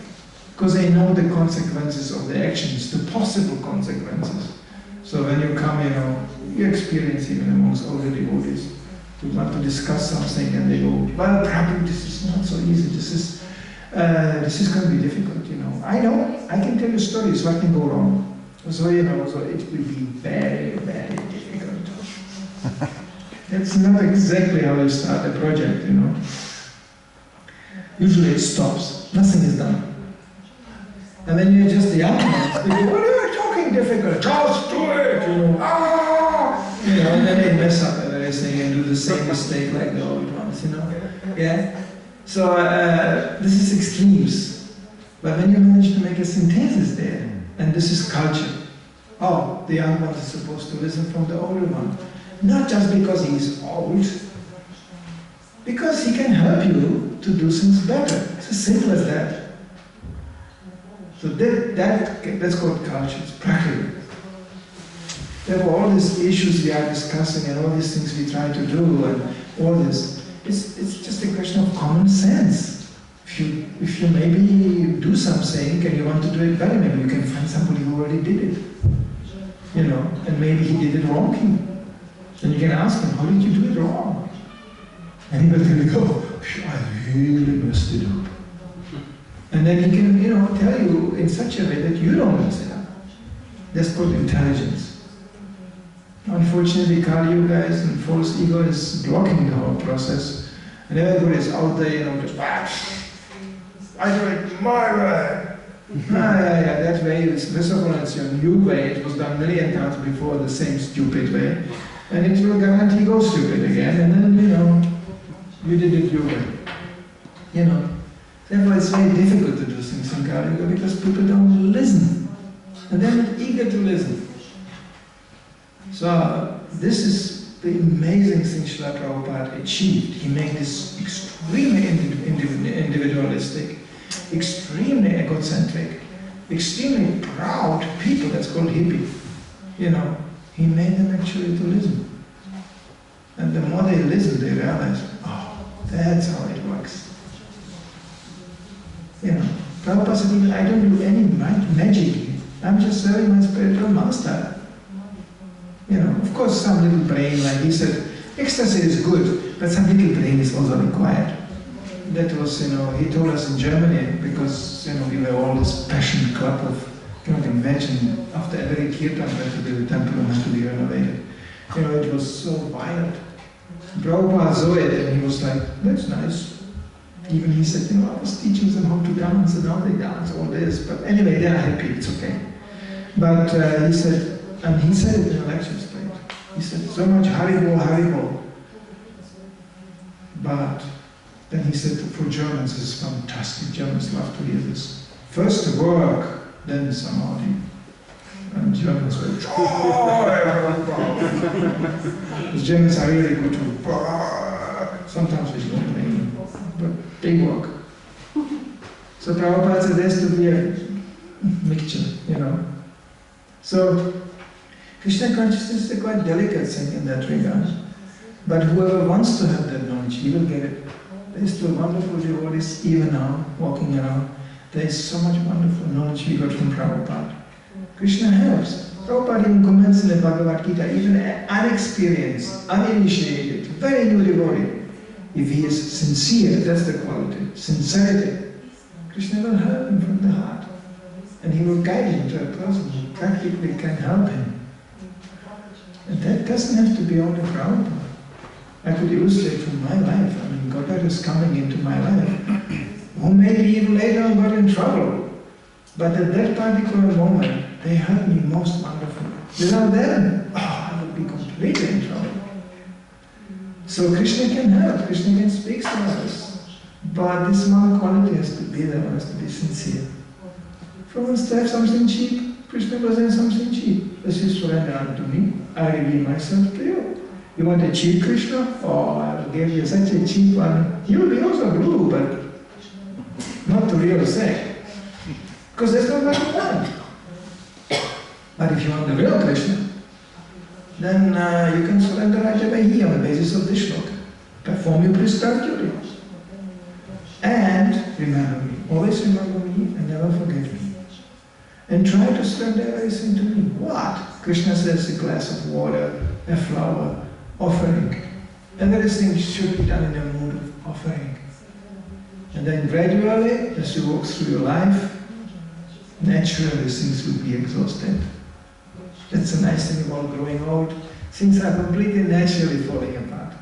Because they know the consequences of the actions, the possible consequences. So when you come, you know, you experience even amongst older devotees who want to discuss something and they go, well, Prabhu, this is not so easy, this is going to be difficult, you know. I know, I can tell you stories, what can go wrong. So, you know, so it will be very, very difficult. That's not exactly how you start a project, you know. Usually it stops, nothing is done. And then you're just the young ones, they go, what are you talking difficult? Just do it, you know. Ah! You know, and then they mess up everything and do the same mistake like the old ones, you know. Yeah? So this is extremes. But when you manage to make a synthesis there, and this is culture. Oh, the young one is supposed to listen from the older one. Not just because he's old, because he can help you to do things better. It's as simple as that. So that's called culture, it's practical. Therefore, all these issues we are discussing and all these things we try to do and all this, it's just a question of common sense. If you maybe do something and you want to do it better, maybe you can find somebody who already did it. You know, and maybe he did it wrong. Then you can ask him, how did you do it wrong? And he will tell you, oh, I really messed it up. And then he can, tell you in such a way that you don't mess it up. That's called intelligence. Unfortunately, Kali Yuga and false ego is blocking the whole process. And everybody is out there, just, I do it my way. That way is miserable, it's your new way. It was done a million times before, the same stupid way. And it will guarantee go stupid again, and then, you did it your way. Therefore it's very difficult to do things in Kali Yuga because people don't listen. And they're not eager to listen. So this is the amazing thing Srila Prabhupada achieved. He made this extremely individualistic, extremely egocentric, extremely proud people, that's called hippie. He made them actually to listen. And the more they listen, they realize, oh, that's how it works. Prabhupada said, I don't do any magic. I'm just serving my spiritual master. Of course some little brain, like he said, ecstasy is good, but some little brain is also required. That was, he told us in Germany, because, we were all this passion club of, you can imagine, after every kirtan, the temple had to be renovated. It was so violent. Prabhupada saw it and he was like, that's nice. Even he said, I was teaching them how to dance and how they dance, all this. But anyway, they are happy, it's okay. But he said, and he said it in a lecture straight. He said, so much Haribol. But then he said, for Germans, this is fantastic. Germans love to hear this. First the work, then samadhi. And Germans were, the Germans are really good to work. Sometimes we don't blame them, but they work. So Prabhupada said there has to be a mixture, So Krishna consciousness is a quite delicate thing in that regard. But whoever wants to have that knowledge, he will get it. There is still wonderful devotees even now, walking around. There is so much wonderful knowledge we got from Prabhupada. Krishna helps. Prabhupada even comments in the Bhagavad-gita, even unexperienced, uninitiated, very new devotee, if he is sincere, that's the quality, sincerity, Krishna will help him from the heart. And he will guide him to a person who practically can help him. And that doesn't have to be only Prabhupada. I could illustrate from my life. Godhead is coming into my life, who maybe even later on got in trouble. But at that particular moment, they helped me most wonderfully. Without them, I would be completely in trouble. So Krishna can help, Krishna can speak to us. But this one quality has to be there, one has to be sincere. If one wants to have something cheap, Krishna presents something cheap. This is surrender unto me, I reveal myself to you. You want a cheap Krishna? Oh, I will give you such a cheap one. He will be also blue, but not the real thing. Because that's not what you want. But if you want the real Krishna, then you can surrender right away here on the basis of this shloka. Perform your prescribed duty. And remember me. Always remember me and never forget me. And try to surrender everything to me. What? Krishna says a glass of water, a flower, offering. And everything should be done in a mood of offering. And then gradually, as you walk through your life, naturally things will be exhausted. That's a nice thing about growing old. Things are completely naturally falling apart.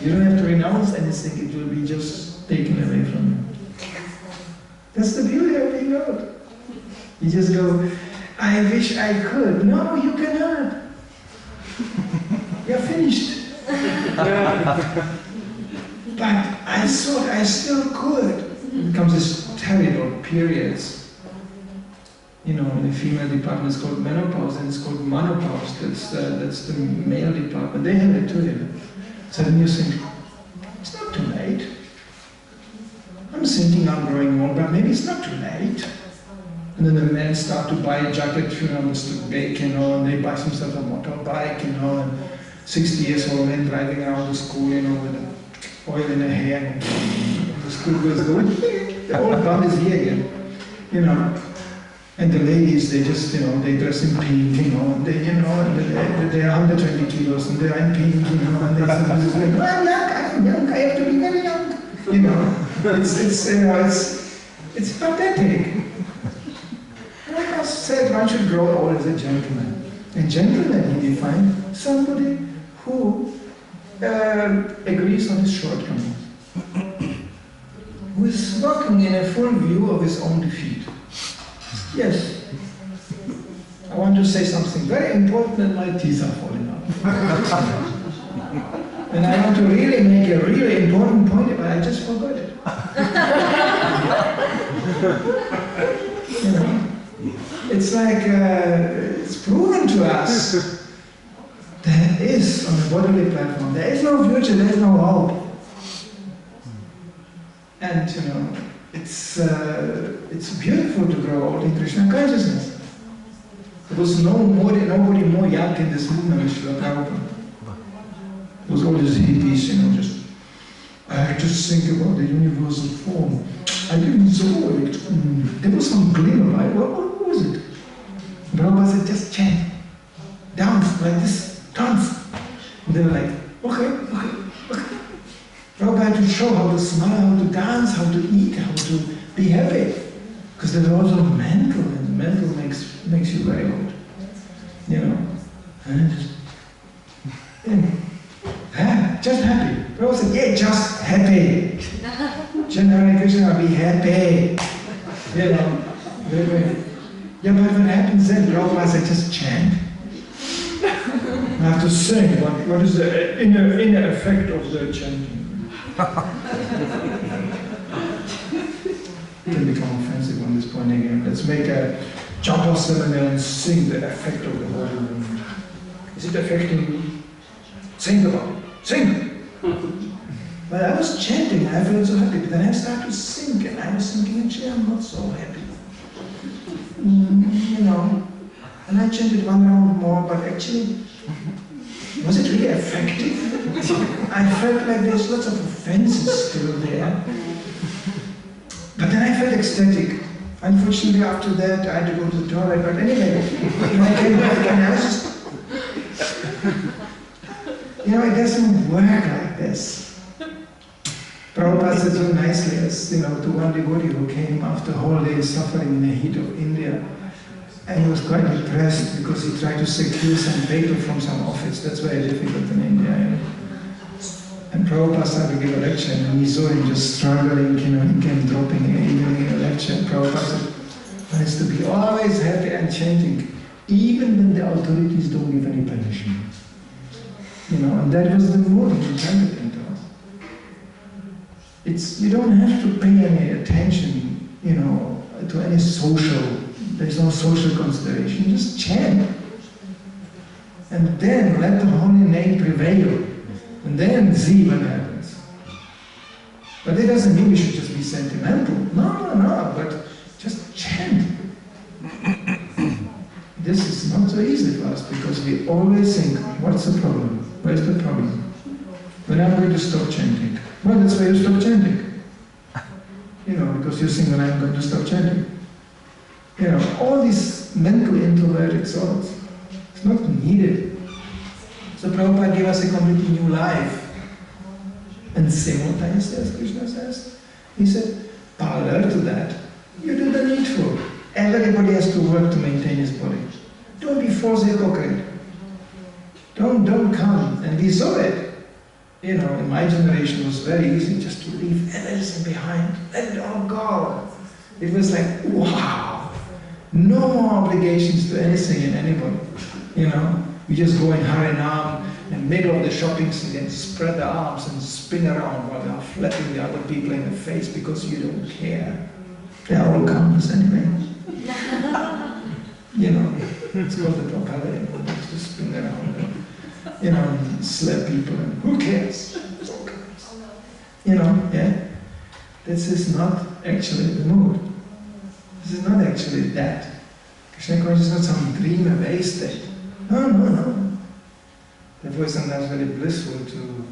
You don't have to renounce anything, it will be just taken away from you. That's the beauty of being old. You just go, I wish I could. No, you cannot. You're finished. But I thought I still could. It comes this terrible periods. In the female department it's called menopause and it's called monopause. That's the male department. They have it too. So then you think, it's not too late. I'm thinking I'm growing old, but maybe it's not too late. And then the men start to buy a jacket, Mr. Bake, and they buy themselves a motorbike, and 60 years old men driving around the school, with the oil in their hair, and the school girls go, the old bum is here again, And the ladies, they just, they dress in pink, and they're 120 kilos, and they're in pink, and they say, I'm young, I have to be very young, it's pathetic. Like I said, one should grow old as a gentleman. And gentleman, he defines somebody who agrees on his shortcomings, who is walking in a full view of his own defeat. Yes, I want to say something very important and my teeth are falling out. And I want to really make a really important point, but I just forgot it. It's like, it's proven to us, there is, on the bodily platform, there is no future, there is no hope. And, it's beautiful to grow old in Krishna consciousness. There was nobody more young in this movement than Srila Prabhupada. It was all these hippies, I just think about the universal form. I didn't saw it. There was some glimmer. What was it? Prabhupada said, just chant. Dance like this. Dance. And they were like, okay. Prabhupada had to show how to smile, how to dance, how to eat, how to be happy. Because they were also mental, and the mental makes you very old. Just happy. Prabhupada said, yeah, just happy. Generally, Krishna, be happy. Yeah, but what happens then? Prabhupada said, just chant. I have to sing. What is the inner effect of the chanting? We can become offensive on this point again. Let's make a jump off seminar and sing the effect of the holy movement. Is it affecting you? Sing about it. Sing! But I was chanting and I felt so happy, but then I started to sing and I was thinking, actually, I'm not so happy. And I chanted one round more, but actually, was it really effective? I felt like there's lots of offenses still there. But then I felt ecstatic. Unfortunately, after that, I had to go to the toilet. But anyway, when I came back and I was just... it doesn't work like this. Prabhupada said so nicely, as to one devotee who came after whole day suffering in the heat of India. And he was quite depressed because he tried to secure some paper from some office. That's very difficult in India. And Prabhupada started to give a lecture, and he saw him just struggling, he came dropping in a lecture. And Prabhupada said, one has to be always happy and chanting, even when the authorities don't give any punishment. And that was the mood he chanted into us. You don't have to pay any attention, to any social. There's no social consideration. Just chant. And then let the holy name prevail. And then see what happens. But that doesn't mean we should just be sentimental. No, but just chant. This is not so easy for us because we always think, what's the problem? Where's the problem? When I'm going to stop chanting? Well, that's why you stop chanting. Because you think when I'm going to stop chanting. All these mental introverted thoughts, it's not needed. So Prabhupada gave us a completely new life. And simultaneously, as Krishna says, he said, parallel to that, you do the needful. Everybody has to work to maintain his body. Don't be false hypocrite. Don't come. And we saw it. In my generation it was very easy just to leave everything behind. Let it all go. It was like, wow. No more obligations to anything and anybody. We just go in Harinam and middle of the shopping scene and spread the arms and spin around while they are flapping the other people in the face because you don't care. They're all comes anyway. It's called the Prabhupada, to spin around and slap people and who cares? It's all comes. This is not actually the mood. This is not actually that. Krishna consciousness is not some dream away state. No, no, no. Therefore it's sometimes very blissful to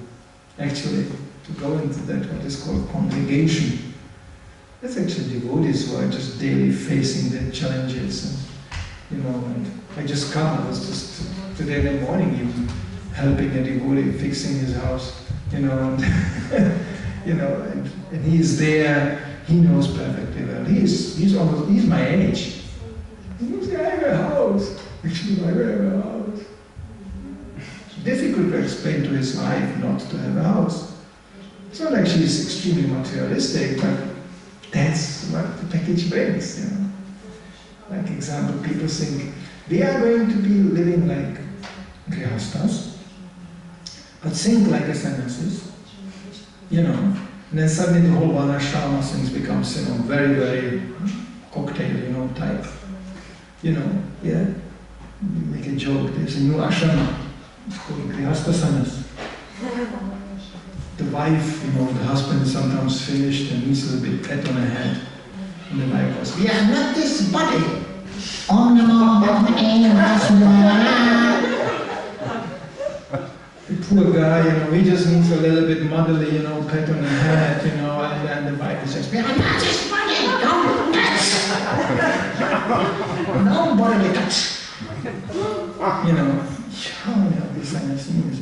actually to go into that what is called congregation. That's actually devotees who are just daily facing their challenges, and and I just come. I was just today in the morning even helping a devotee fixing his house, and and he's there. He knows perfectly well. He's my age. He says, I have a house. Actually, I have a house. It's difficult to explain to his wife not to have a house. It's not like she's extremely materialistic, but that's what the package brings, Like example, people think, we are going to be living like grihastas, but think like a sannyasis, and then suddenly the whole varnashrama things becomes, very, very cocktail, type. Yeah. Make a joke, there's a new ashrama, it's called Grihasta Sannyas. The wife, the husband is sometimes finished and needs a little bit pat on the head. And the wife goes, we are not this body. Om Namo Bhagavate. The poor guy, he just needs a little bit motherly, pat on the head, and the wife says, we are not this body. Don't touch. No bodily touch. These things.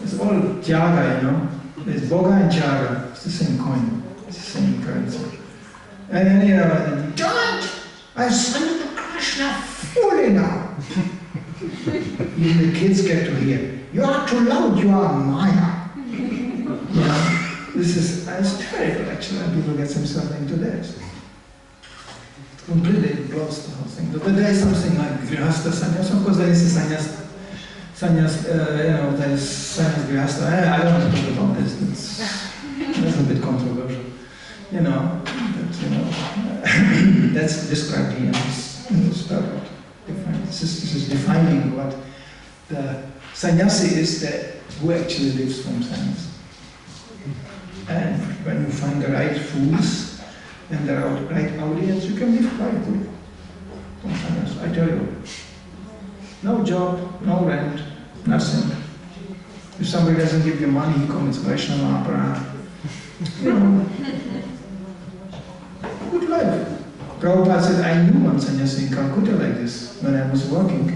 It's all Tyaga, There's Boga and Tyaga. It's the same coin. It's the same currency. And then, don't! I sent to Krishna fully now. Even the kids get to hear, you are too loud, you are Maya. This is terrible actually, when people get themselves into this. It completely blows the whole thing. But there is something like Grihasta Sannyas. Of course, there is a Sannyas, there's Sannyas Grihasta. I don't want to talk about this. That's a bit controversial. That's described here in this paragraph. This is defining what the sannyasi is, that who actually lives from sannyas. And when you find the right foods and the right audience, you can live quite good from sannyas. I tell you, no job, no rent, nothing. If somebody doesn't give you money, he commits Vaishnava aparadha. Good life. Prabhupada said, I knew one sannyasi in Calcutta like this when I was working.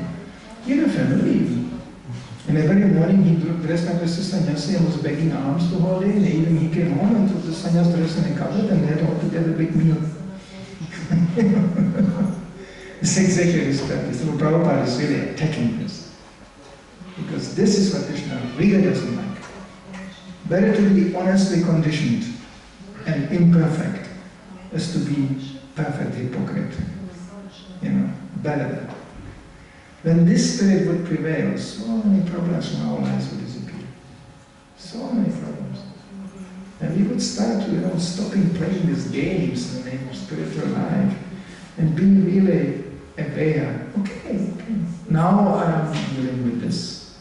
He had a family even. And every morning he dressed up as a sannyasi and was begging alms the whole day. In the evening he came home and put the sannyas dress in a cupboard and they had all together a big meal. It's exactly this practice. So Prabhupada is really attacking this. Because this is what Krishna really doesn't like. Better to be honestly conditioned and imperfect as to be perfect hypocrite. Better than. When this spirit would prevail, so many problems in our lives would disappear. So many problems. And we would start to, stopping playing these games in the name of spiritual life and be really aware. Okay. Now I'm dealing with this.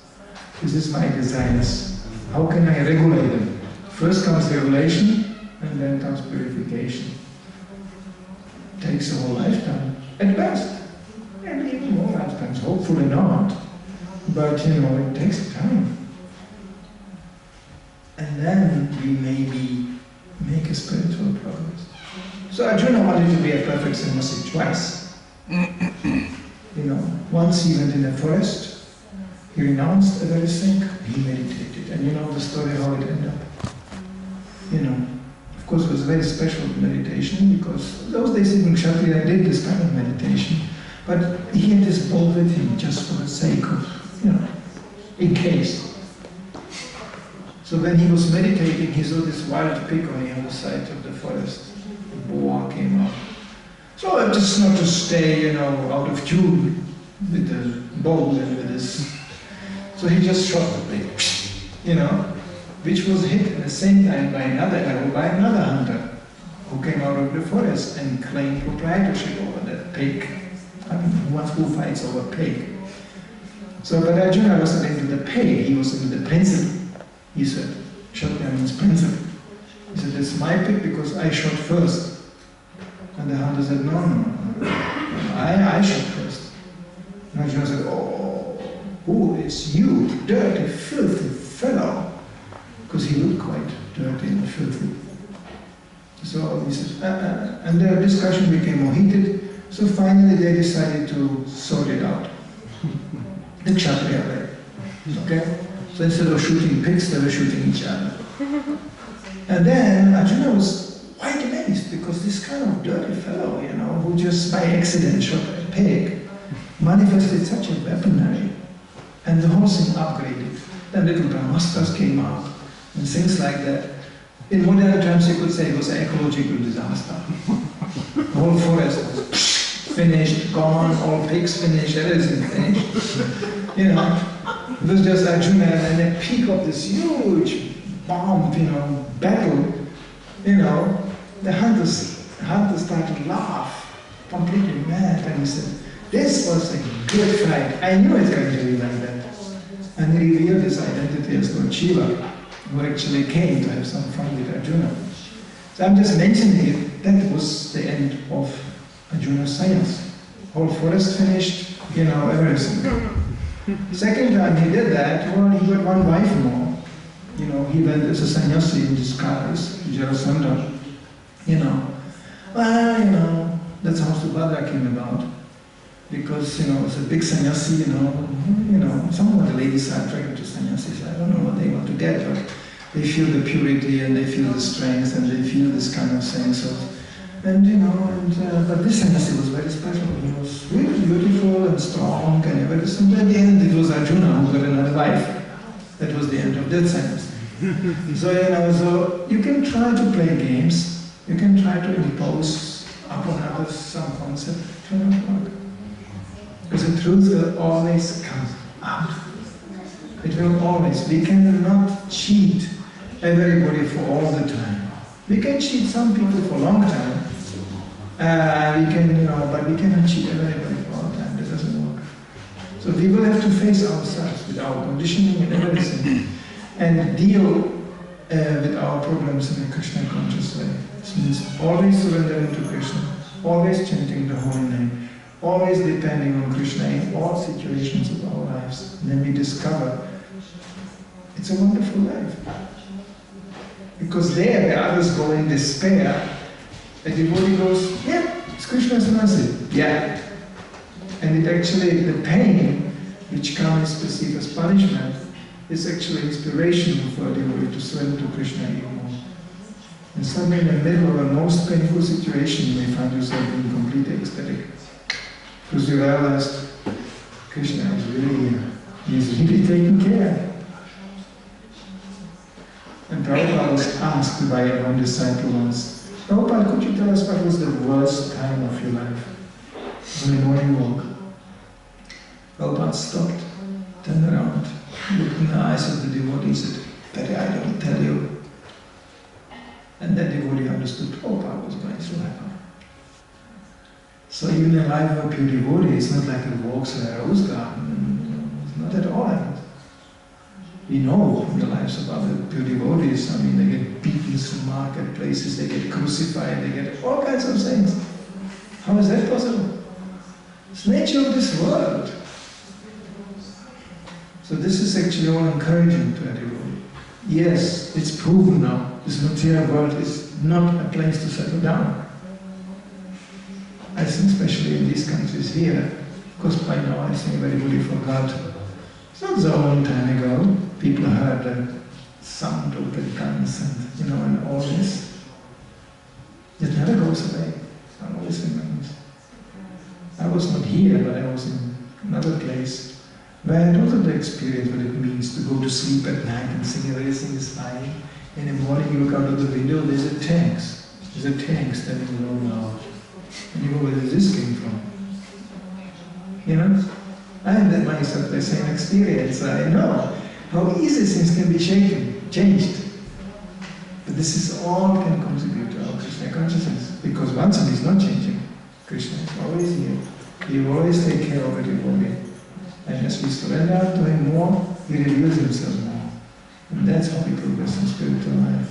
This is my desires. How can I regulate them? First comes regulation, and then comes purification. It takes a whole lifetime, at best. And even more lifetimes, hopefully not. But it takes time. And then we maybe make a spiritual progress. So Arjuna wanted to be a perfect sannyasi twice. Once he went in the forest, he renounced everything, he meditated. And you know the story how it ended up. Of course it was a very special meditation because those days even Kshatriya did this kind of meditation. But he had this bowl with him just for the sake of, in case. So when he was meditating, he saw this wild pig on the other side of the forest. The boar came up. So just not to stay, out of tune with the bow and with this. So he just shot the pig, which was hit at the same time by another arrow by another hunter who came out of the forest and claimed proprietorship over that pig. Who fights over pig? So, but Arjuna wasn't into the pig, he was into the principle. He said, Kshatriya means principle. He said, it's my pig because I shot first. And the hunter said, no, I shoot first. And Arjuna said, oh, who is you, dirty, filthy fellow? Because he looked quite dirty and filthy. So he said, and the discussion became more heated, so finally they decided to sort it out. The Kshatriya way. Okay? So instead of shooting pigs, they were shooting each other. And then Arjuna was quite amazed, because this kind of dirty fellow, you know, who just by accident shot a pig, manifested such a weaponry, and the whole thing upgraded. Then little brahmastras came out, and things like that. In modern terms, you could say it was an ecological disaster. The whole forest was finished, gone, all pigs finished, everything finished. You know, it was just Arjuna, and at the peak of this huge bomb, you know, battle, you know, the hunters started to laugh, completely mad, and he said, this was a good fight. I knew it was going to be like that. And he revealed his identity as Lord Shiva, who actually came to have some fun with Arjuna. So I'm just mentioning it, that was the end of Arjuna's science. Whole forest finished, you know, everything. Second time he did that, well, he got one wife more. You know, he went as a sannyasi in disguise, Jarasandha. You know, well, you know, that's how Subhadra came about. Because, you know, it's a big sannyasi, you know, some of the ladies are attracted to sannyasis. I don't know what they want to get, but they feel the purity and they feel the strength and they feel this kind of sense of, and you know, but this sannyasi was very special. He was really beautiful and strong and everything. But at the end, it was Arjuna who got another wife. That was the end of that sannyasi. So, you know, so you can try to play games, you can try to impose upon others some concept, it will not work. Because the truth will always come out. It will always. We cannot cheat everybody for all the time. We can cheat some people for a long time. We can, you know, but we cannot cheat everybody for all the time. That doesn't work. So we will have to face ourselves with our conditioning and everything, and deal with our problems in a Krishna conscious way. This means always surrendering to Krishna, always chanting the holy name, always depending on Krishna in all situations of our lives. And then we discover it's a wonderful life. Because there, where others go in despair, the devotee goes, yeah, it's Krishna's mercy. Yeah. And it actually, the pain which comes perceived as punishment is actually inspiration for a devotee to surrender to Krishna even more. And suddenly in the middle of a most painful situation, you may find yourself being completely ecstatic. Because you realized Krishna is really, he's really taking care. And Prabhupada was asked by one disciple once, Prabhupada, could you tell us what was the worst time of your life? On the morning walk. Prabhupada stopped, turned around, looked in the eyes of the devotee and said, Patti, I don't tell you. And that devotee understood Prabhupada was going through that. So even the life of a pure devotee, it's not like he walks in a rose garden. It's not at all like that. We know from the lives of other pure devotees, I mean, they get beaten through marketplaces, they get crucified, they get all kinds of things. How is that possible? It's nature of this world. So this is actually all encouraging to a devotee. Yes, it's proven now, this material world is not a place to settle down. I think especially in these countries here, because by now I think everybody forgot. It's not so long time ago, people heard the sound of the guns and, you know, and all this. It never goes away, it always remains. I was not here, but I was in another place, where I had also the experience what it means to go to sleep at night and think everything is fine. In the morning you look out of the window, there's a tank standing alone now. And you go, where does this came from? You know? I had that myself, the same experience. I know how easy things can be changed. But this is all can contribute to our Krishna consciousness. Because once it is not changing, Krishna is always here. He will always take care of it devotee. And as we surrender to Him more, He reveals Himself more. And that's how we progress in spiritual life.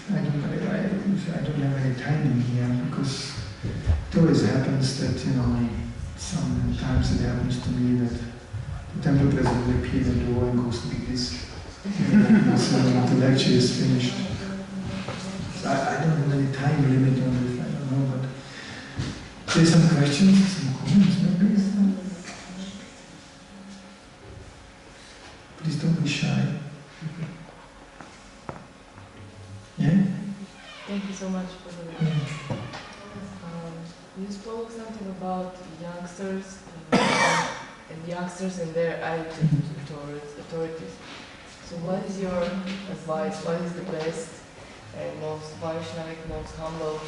I don't know, I don't have any timing here because it always happens that, sometimes it happens to me that the temple president will appear at the door and goes like this. So the lecture is finished. So I don't have any time limit on it, I don't know, but there's some questions, some comments maybe. Please don't be shy. Yeah? Thank you so much for the you spoke something about youngsters and youngsters and their attitude towards authorities. So what is your advice? What is the best and most Vaishnavic, most humble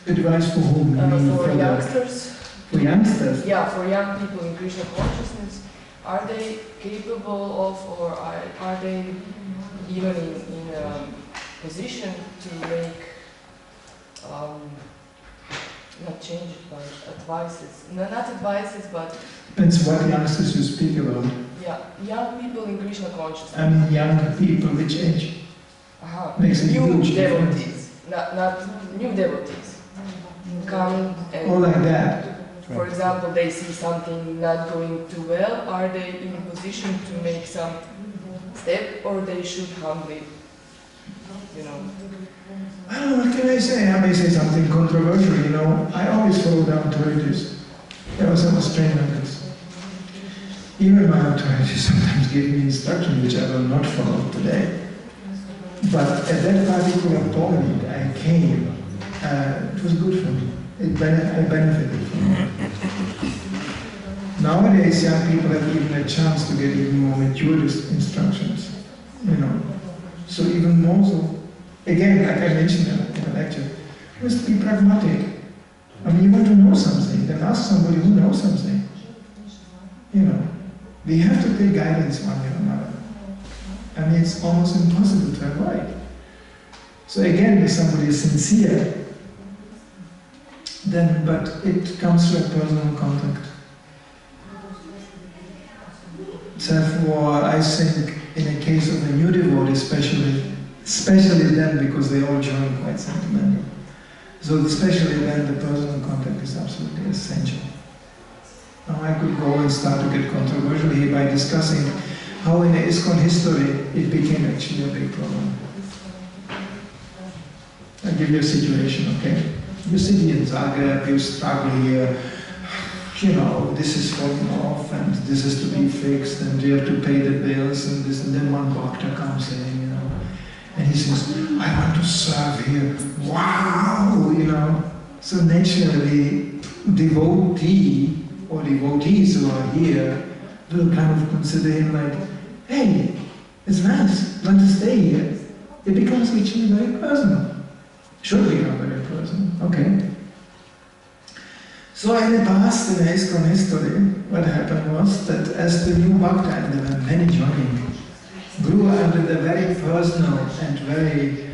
advice for whom? For youngsters? For youngsters? Yeah, for young people in Krishna consciousness. Are they capable of, or are they even in a position to make, not change it, but advices? No, not advices, but... Depends what youngsters you speak about. Yeah, young people in Krishna consciousness. I mean, young people, which age? Makes a new huge devotees, not new devotees. Come and... Or like that. For example, they see something not going too well, are they in a position to make some step, or they should humbly, I don't know, what can I say? I may say something controversial, I always follow the authorities. There was some Australian methods. Even my authorities sometimes give me instructions which I will not follow today. But at that particular point I came, it was good for me. I benefited from it. Nowadays, young people have even a chance to get even more mature instructions, So even more so. Again, like I mentioned in a lecture, you must be pragmatic. I mean, you want to know something, then ask somebody who knows something. We have to take guidance one way or another. I mean, it's almost impossible to avoid. So again, if somebody is sincere, then, but it comes through a personal contact. Therefore, I think in a case of a new devotee especially then, because they all join quite sentimental. So especially then the personal contact is absolutely essential. Now I could go and start to get controversial here by discussing how in the ISKCON history it became actually a big problem. I'll give you a situation, okay? You sit here in Zagreb, you struggle here, this is falling off and this is to be fixed and you have to pay the bills and this, and then one bhakta comes in, and he says, I want to serve here. Wow, So naturally, devotee or devotees who are here will kind of consider him like, hey, it's nice, want to stay here. It becomes actually very personal. Should become very personal, okay. So in the past, in the ISKCON history, what happened was that as the new bhakta, and there were many joining, grew under the very personal and very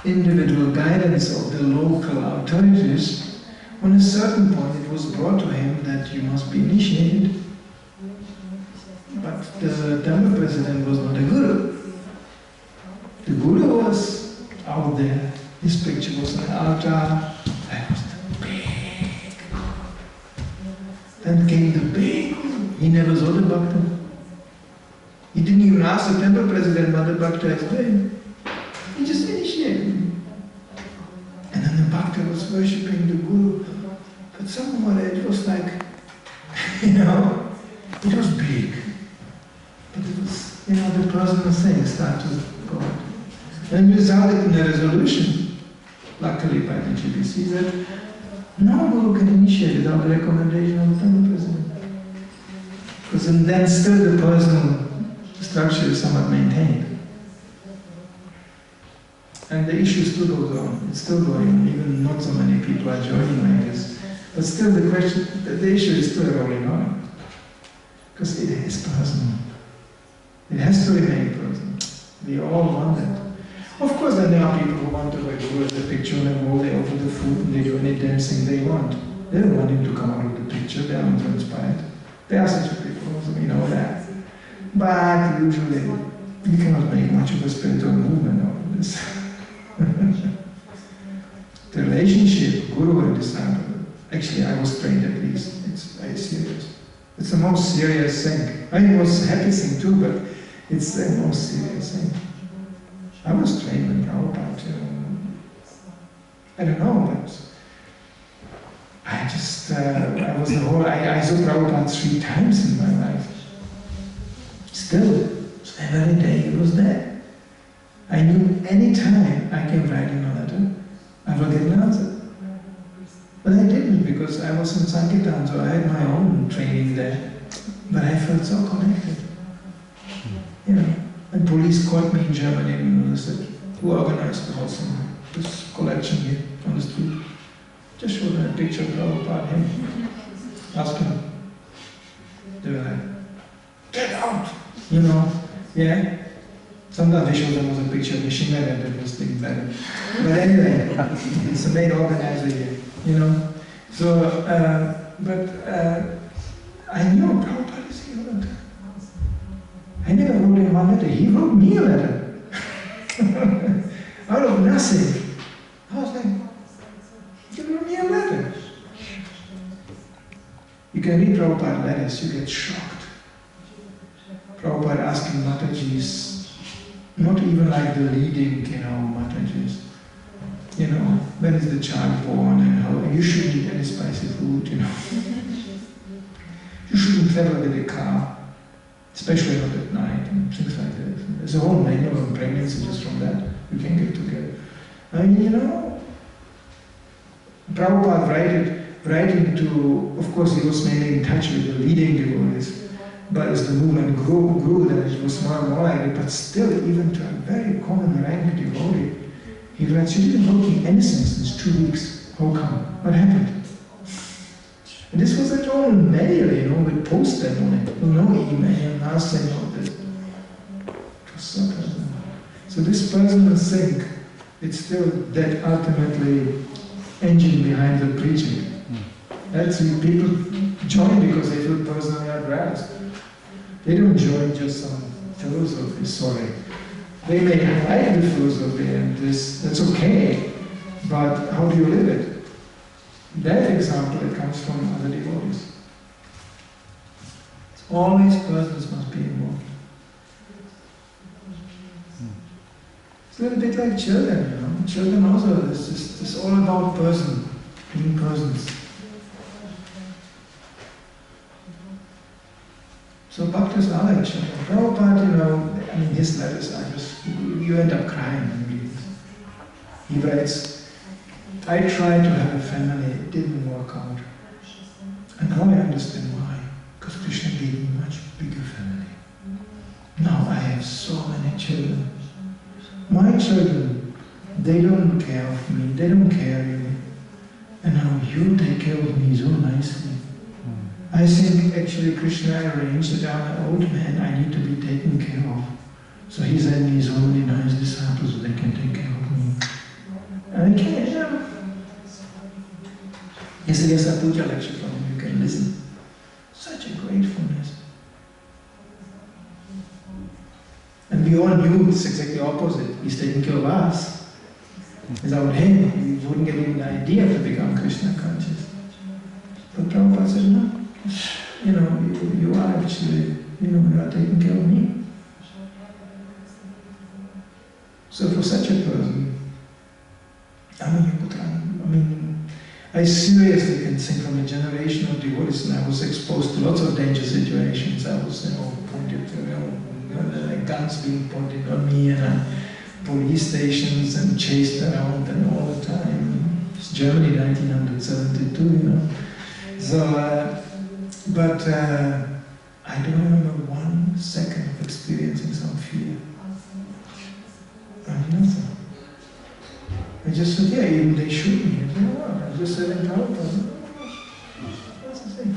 individual guidance of the local authorities, on a certain point it was brought to him that you must be initiated. But the temple president was not a guru. The guru was out there. His picture was on the altar. That was the big guru. Then came the big guru. He never saw the bhakta. He didn't even ask the temple president what the bhakta explained. He just initiated him. And then the bhakta was worshipping the guru. But somehow it was like, it was big. But it was, the personal thing started to go on. And resulted in a resolution, luckily by the GBC, that no guru can initiate without the recommendation of the temple president. Because then still the personal structure is somewhat maintained. And the issue still goes on, it's still going on, even not so many people are joining like this. But still the question, the issue is still rolling on. Because it is personal. It has to remain personal. We all want that. Of course, then there are people who want to go with the picture on the wall, they offer the food and they do any dancing they want. They don't want him to come out of the picture, they are not inspired. There are such people also, we know that. But usually, you cannot make much of a spiritual movement out of this. relationship, guru and disciple, actually I was trained at least, it's very serious. It's the most serious thing. I mean, it was a happy thing too, but it's the most serious thing. I was trained with Prabhupada too. I don't know, but I just, I saw Prabhupada 3 times in my life. Still, every day he was there. I knew any time I can write him a letter, I will get an answer. But I didn't, because I was in Sankirtan, so I had my own training there. But I felt so connected. You know, and police called me in Germany and they said, who organized the whole thing? This collection here on the street. Just showed them a picture of Prabhupada, him. Asked him. They were like, get out! You know, yeah. Sometimes they showed them was a picture of Nishimera and that was thinking better. But anyway, it's a main organizer here, you know. So, I knew Prabhupada is here all the time. I never wrote him one letter, he wrote me a letter. Out of nothing. I was like, he wrote me a letter. You can read Prabhupada letters, you get shocked. Prabhupada asking Matajis, not even like the leading, you know, Matajis. You know, when is the child born and how you shouldn't eat any spicy food, you know. You shouldn't travel with a car, especially not at night and things like that. There's a whole manual on pregnancy just from that. We can get together. I mean, you know, Prabhupada writing to, of course he was mainly in touch with the leading devotees, but as the movement grew then it was more and more like it, but still even to a very common rank devotee, he writes, you didn't wrote me anything since 2 weeks. How come? What happened? And this was at all mail, you know, with postage on it. No email, nothing of this. It was so personal. So this personal thing, it's still that ultimately engine behind the preaching. That's when people join because they feel personally addressed. They don't join just some philosophy, sorry. They may like the philosophy and that's okay, but how do you live it? That example, it comes from other devotees. It's always persons must be involved. It's a little bit like children, you know. Children also, it's all about being persons. So bhaktas are like children. Prabhupada, you know, I mean, his letters are just, you end up crying when you read it. He writes, I tried to have a family, it didn't work out. And now I understand why. Because Krishna gave me a much bigger family. Now I have so many children. My children, they don't care of me, they don't care really. And now you take care of me so nicely. I think actually Krishna arranged that I'm an old man, I need to be taken care of. So he sent me so many nice disciples so they can take care of me. And I can't, you know. Yesterday I put a lecture from him, you can listen. Such a gratefulness. And we all knew it's exactly opposite. He's taking care of us. Without him, we wouldn't get even the idea to become Krishna conscious. But Prabhupada said, no. You know, you are actually, you know, you are taking care of me. So for such a person, I seriously can think from a generation of devotees, and I was exposed to lots of danger situations. I was, you know, pointed, guns being pointed on me, and police stations, and chased around, and all the time. It's Germany, 1972, you know. So, but I don't remember 1 second of experiencing some fear. I mean, nothing. I just said, yeah, even they shoot me. I said, oh, I just said in Prabhupada, what's the thing?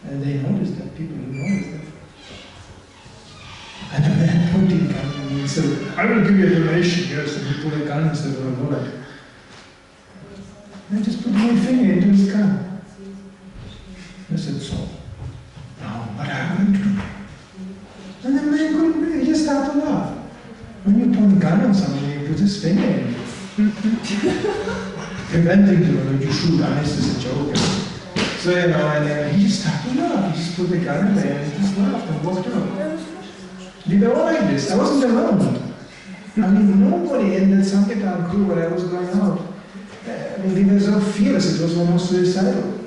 And they noticed that, people who noticed that. And the man pointed a gun at me and said, I will give you a donation. Yes, and he pulled a gun and said, oh, Lord. And I just put my finger into his gun. I said, so, now what happened to me? And the man couldn't breathe, he just started to laugh. When you point a gun on somebody, you put his finger in. Preventing you shoot eyes is a joke. So, and he just started to laugh. He just put the gun away and he just laughed and walked out. We were all like this. I wasn't alone. I mean, nobody in the Sankirtan crew where I was going out. I mean, we were so fierce, it was almost suicidal.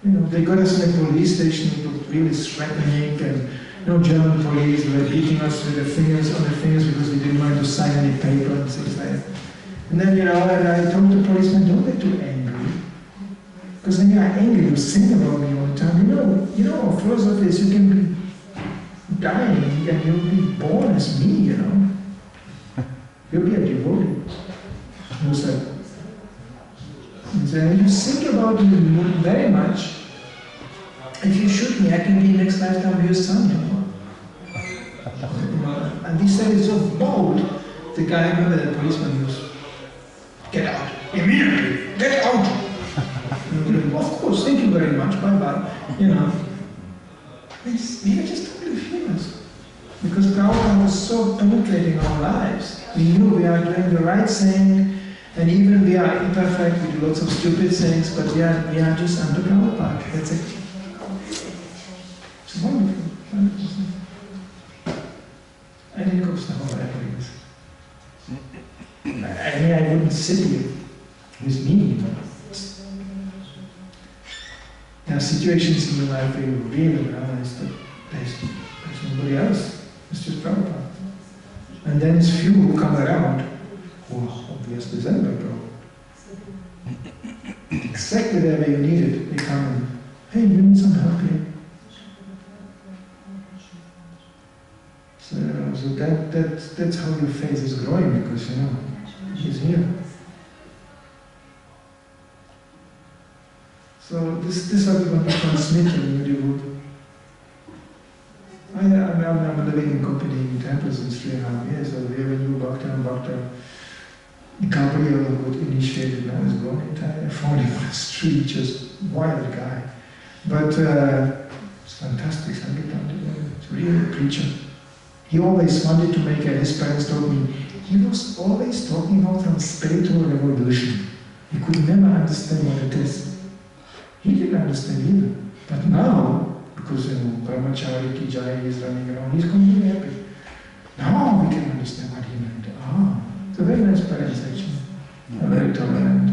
They got us in a police station, it was really threatening, and German police were beating us with their fingers on their fingers because we didn't want to sign any paper and things like that. And then, and I told the policeman, don't get too angry. Because when you are angry, you think about me all the time. Philosophy is you can be dying and you'll be born as me, You'll be a devotee. He said, you think about me very much. If you shoot me, I can be next lifetime your son, And he said it so bold. The guy, remember the policeman was, get out, immediately, get out. Of course, thank you very much, bye-bye. We are just totally famous. Because Prabhupada was so penetrating our lives. We knew we are doing the right thing, and even we are imperfect, we do lots of stupid things, but we are just under Prabhupada. That's it. It's wonderful, wonderful thing. I didn't go to the whole happiness. I wouldn't sit here with me, There are situations in your life where you really realize that there's nobody else, it's just Prabhupada. And then it's few who come around, obviously then by Prabhupada. Exactly there where you need it, they come and, hey, you need some help here. So that's how your faith is growing, because he's here. So this is what we want to transmit in your devotee. I'm living in Copenhagen temples in 3.5 years. So we have a new Bhakta. Gabriel got initiated, now is gone entire. I found him on the street, just wild guy. But it's fantastic, Sankirtan. It's really a preacher. He always wanted to make, his parents told me, he was always talking about some spiritual revolution. He could never understand what it is. He didn't understand either. But now, because Brahmachari Ki Jai is running around, he's completely happy. Now we can understand what he meant. It's a very nice parents actually. Very tolerant.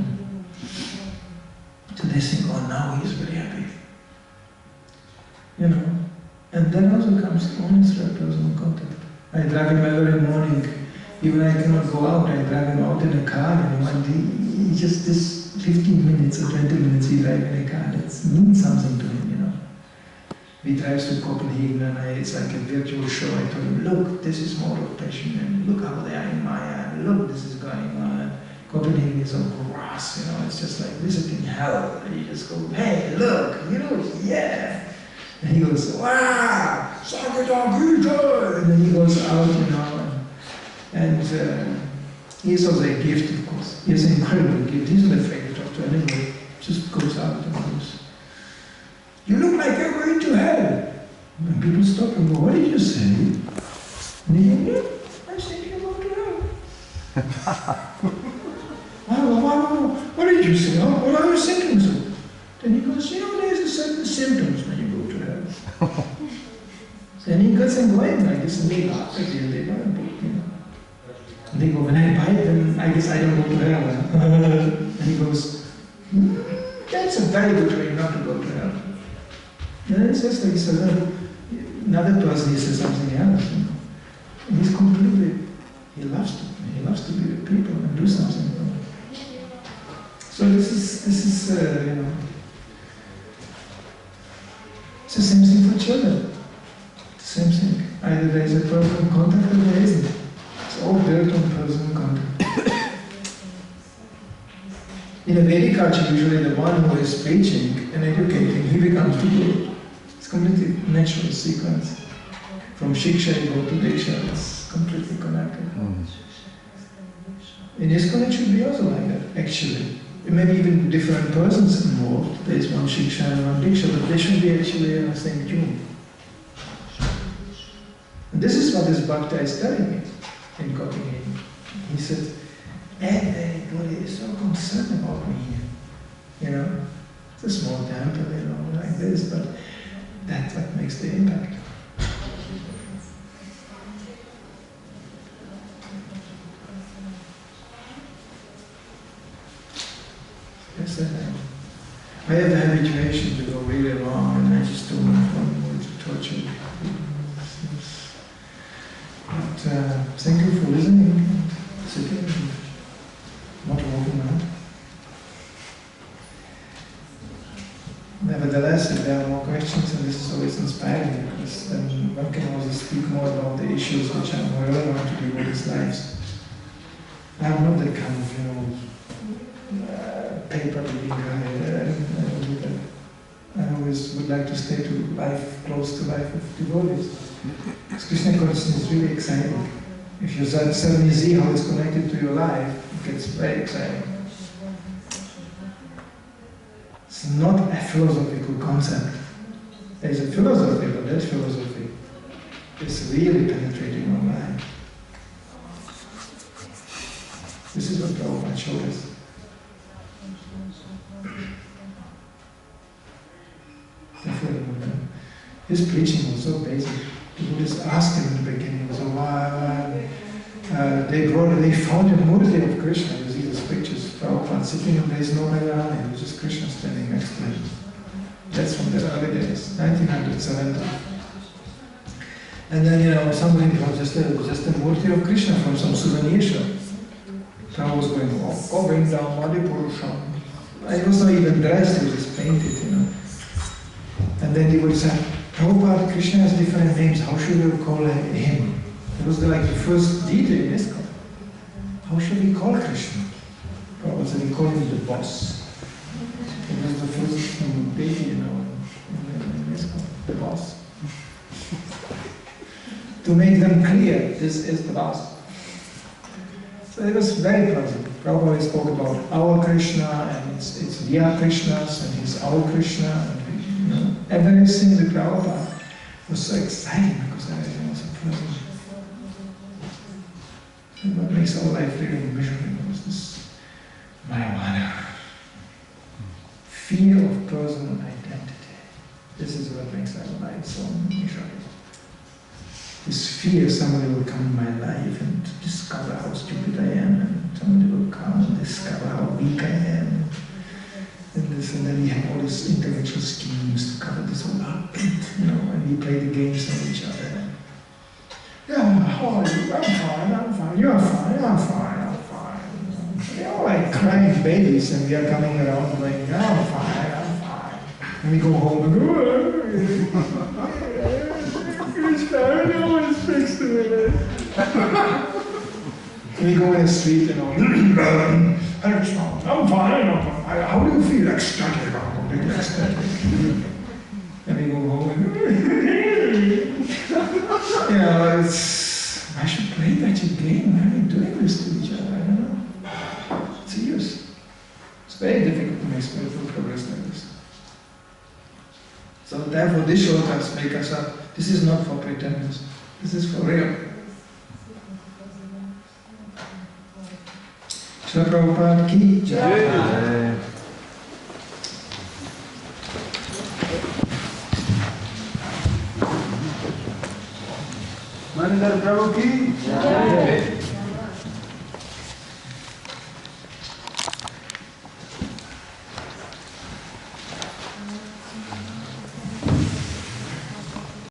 So they think, now he's very happy. And then also comes honest personal contact. I drive him every morning, even I cannot go out, I drive him out in a car, one day, just this 15 minutes or 20 minutes we drive in a car, that means something to him, We drive to Copenhagen and it's like a virtual show. I told him, look, this is more of passion, and look how they are in Maya, and look, this is going on. Copenhagen is on grass, it's just like visiting hell. And you just go, hey, look, yeah. And he goes, wow, Bhagavad-gita! And then he goes out, and he is also a gift, of course. He has an incredible gift. He's not afraid to talk to anybody. Just goes out and goes, you look like you're going to hell. And people stop and go, what did you say? And he goes, yeah, I said you're going to hell. Wow, what did you say? What are you thinking so? Then he goes, there's a certain symptoms when you go to hell. Then he goes and going like this, and they laugh at you, and they go, when I bite them, I guess I don't go to hell. And he goes, that's a very good way not to go to hell. And then he says, another person, he says something else. And he's completely, he loves to be with people and do something. So this is it's the same thing for children. The same thing. Either there is a personal contact or there isn't. It's all built on personal contact. In a Vedic culture, usually the one who is preaching and educating, he becomes the guru. It's completely natural sequence. From Shiksha you go to Diksha, it's completely connected. In ISKCON it should be also like that, actually. Maybe even different persons involved. There is one Shiksha and one Diksha, but they should be actually in the same tune. And this is what this bhakta is telling me in Copenhagen. He said, everybody is so concerned about me. You know, it's a small temple, you know, like this, but that's what makes the impact. Yes, I have the habituation to go really long, and I just don't want to torture people. But thank you for listening and sitting and not walking out. Nevertheless, if there are more questions, and this is always inspiring, because then one can also speak more about the issues which are more relevant to devotees' lives. I'm not that kind of, you know, paper reading guy. I always would like to stay to life, close to life of devotees. Because Krishna consciousness is really exciting. If you suddenly see how it's connected to your life, it gets very exciting. It's not a philosophical concept. There's a philosophy, but that philosophy is really penetrating our life. This is what Prabhupada showed us. His preaching was so basic. The Buddhists asked him in the beginning, so they found a murti of Krishna. You see these pictures, Prabhupada sitting and there's no Radharani, it was just Krishna standing next to him. That's from the early days, 1970. And then, you know, somebody brought just a murti of Krishna from some souvenir shop. Prabhupada was going, going down Madhipurusha. He was not even dressed, he was just painted, you know. And then he would say, Prabhupada, Krishna has different names, how should we call him? It was like the first deity in ISKCON. How should we call Krishna? Prabhupada said, we call him the boss. It was the first deity, you know, in ISKCON, the boss. To make them clear, this is the boss. So it was very pleasant. Prabhupada spoke about our Krishna, and it's their Krishnas, and he's our Krishna, and you know, everything with Prabhupada was so exciting because everything was so pleasant. And what makes our life really miserable is this marijuana. Fear of personal identity. This is what makes our life so miserable. This fear somebody will come in my life and discover how stupid I am, and somebody will come and discover how weak I am. And then we have all these intellectual schemes to cover this all up, you know, and we play the games on each other. Yeah, how are you? I'm fine, you're fine, I'm fine. We're all like crying babies, and we are coming around going, I'm fine. And we go home and go, Krishna, no one speaks to me. We go in the street, you know, I'm fine. How do you feel? Ecstatic. And we go home and you know, I should play that game. Why are we doing this to each other? I don't know. It's serious. It's very difficult to make spiritual progress like this. So therefore, these shortcuts make us up. This is not for pretenders. This is for real. Srila Prabhupada ki jai. Manidhar Prabhu ki jai.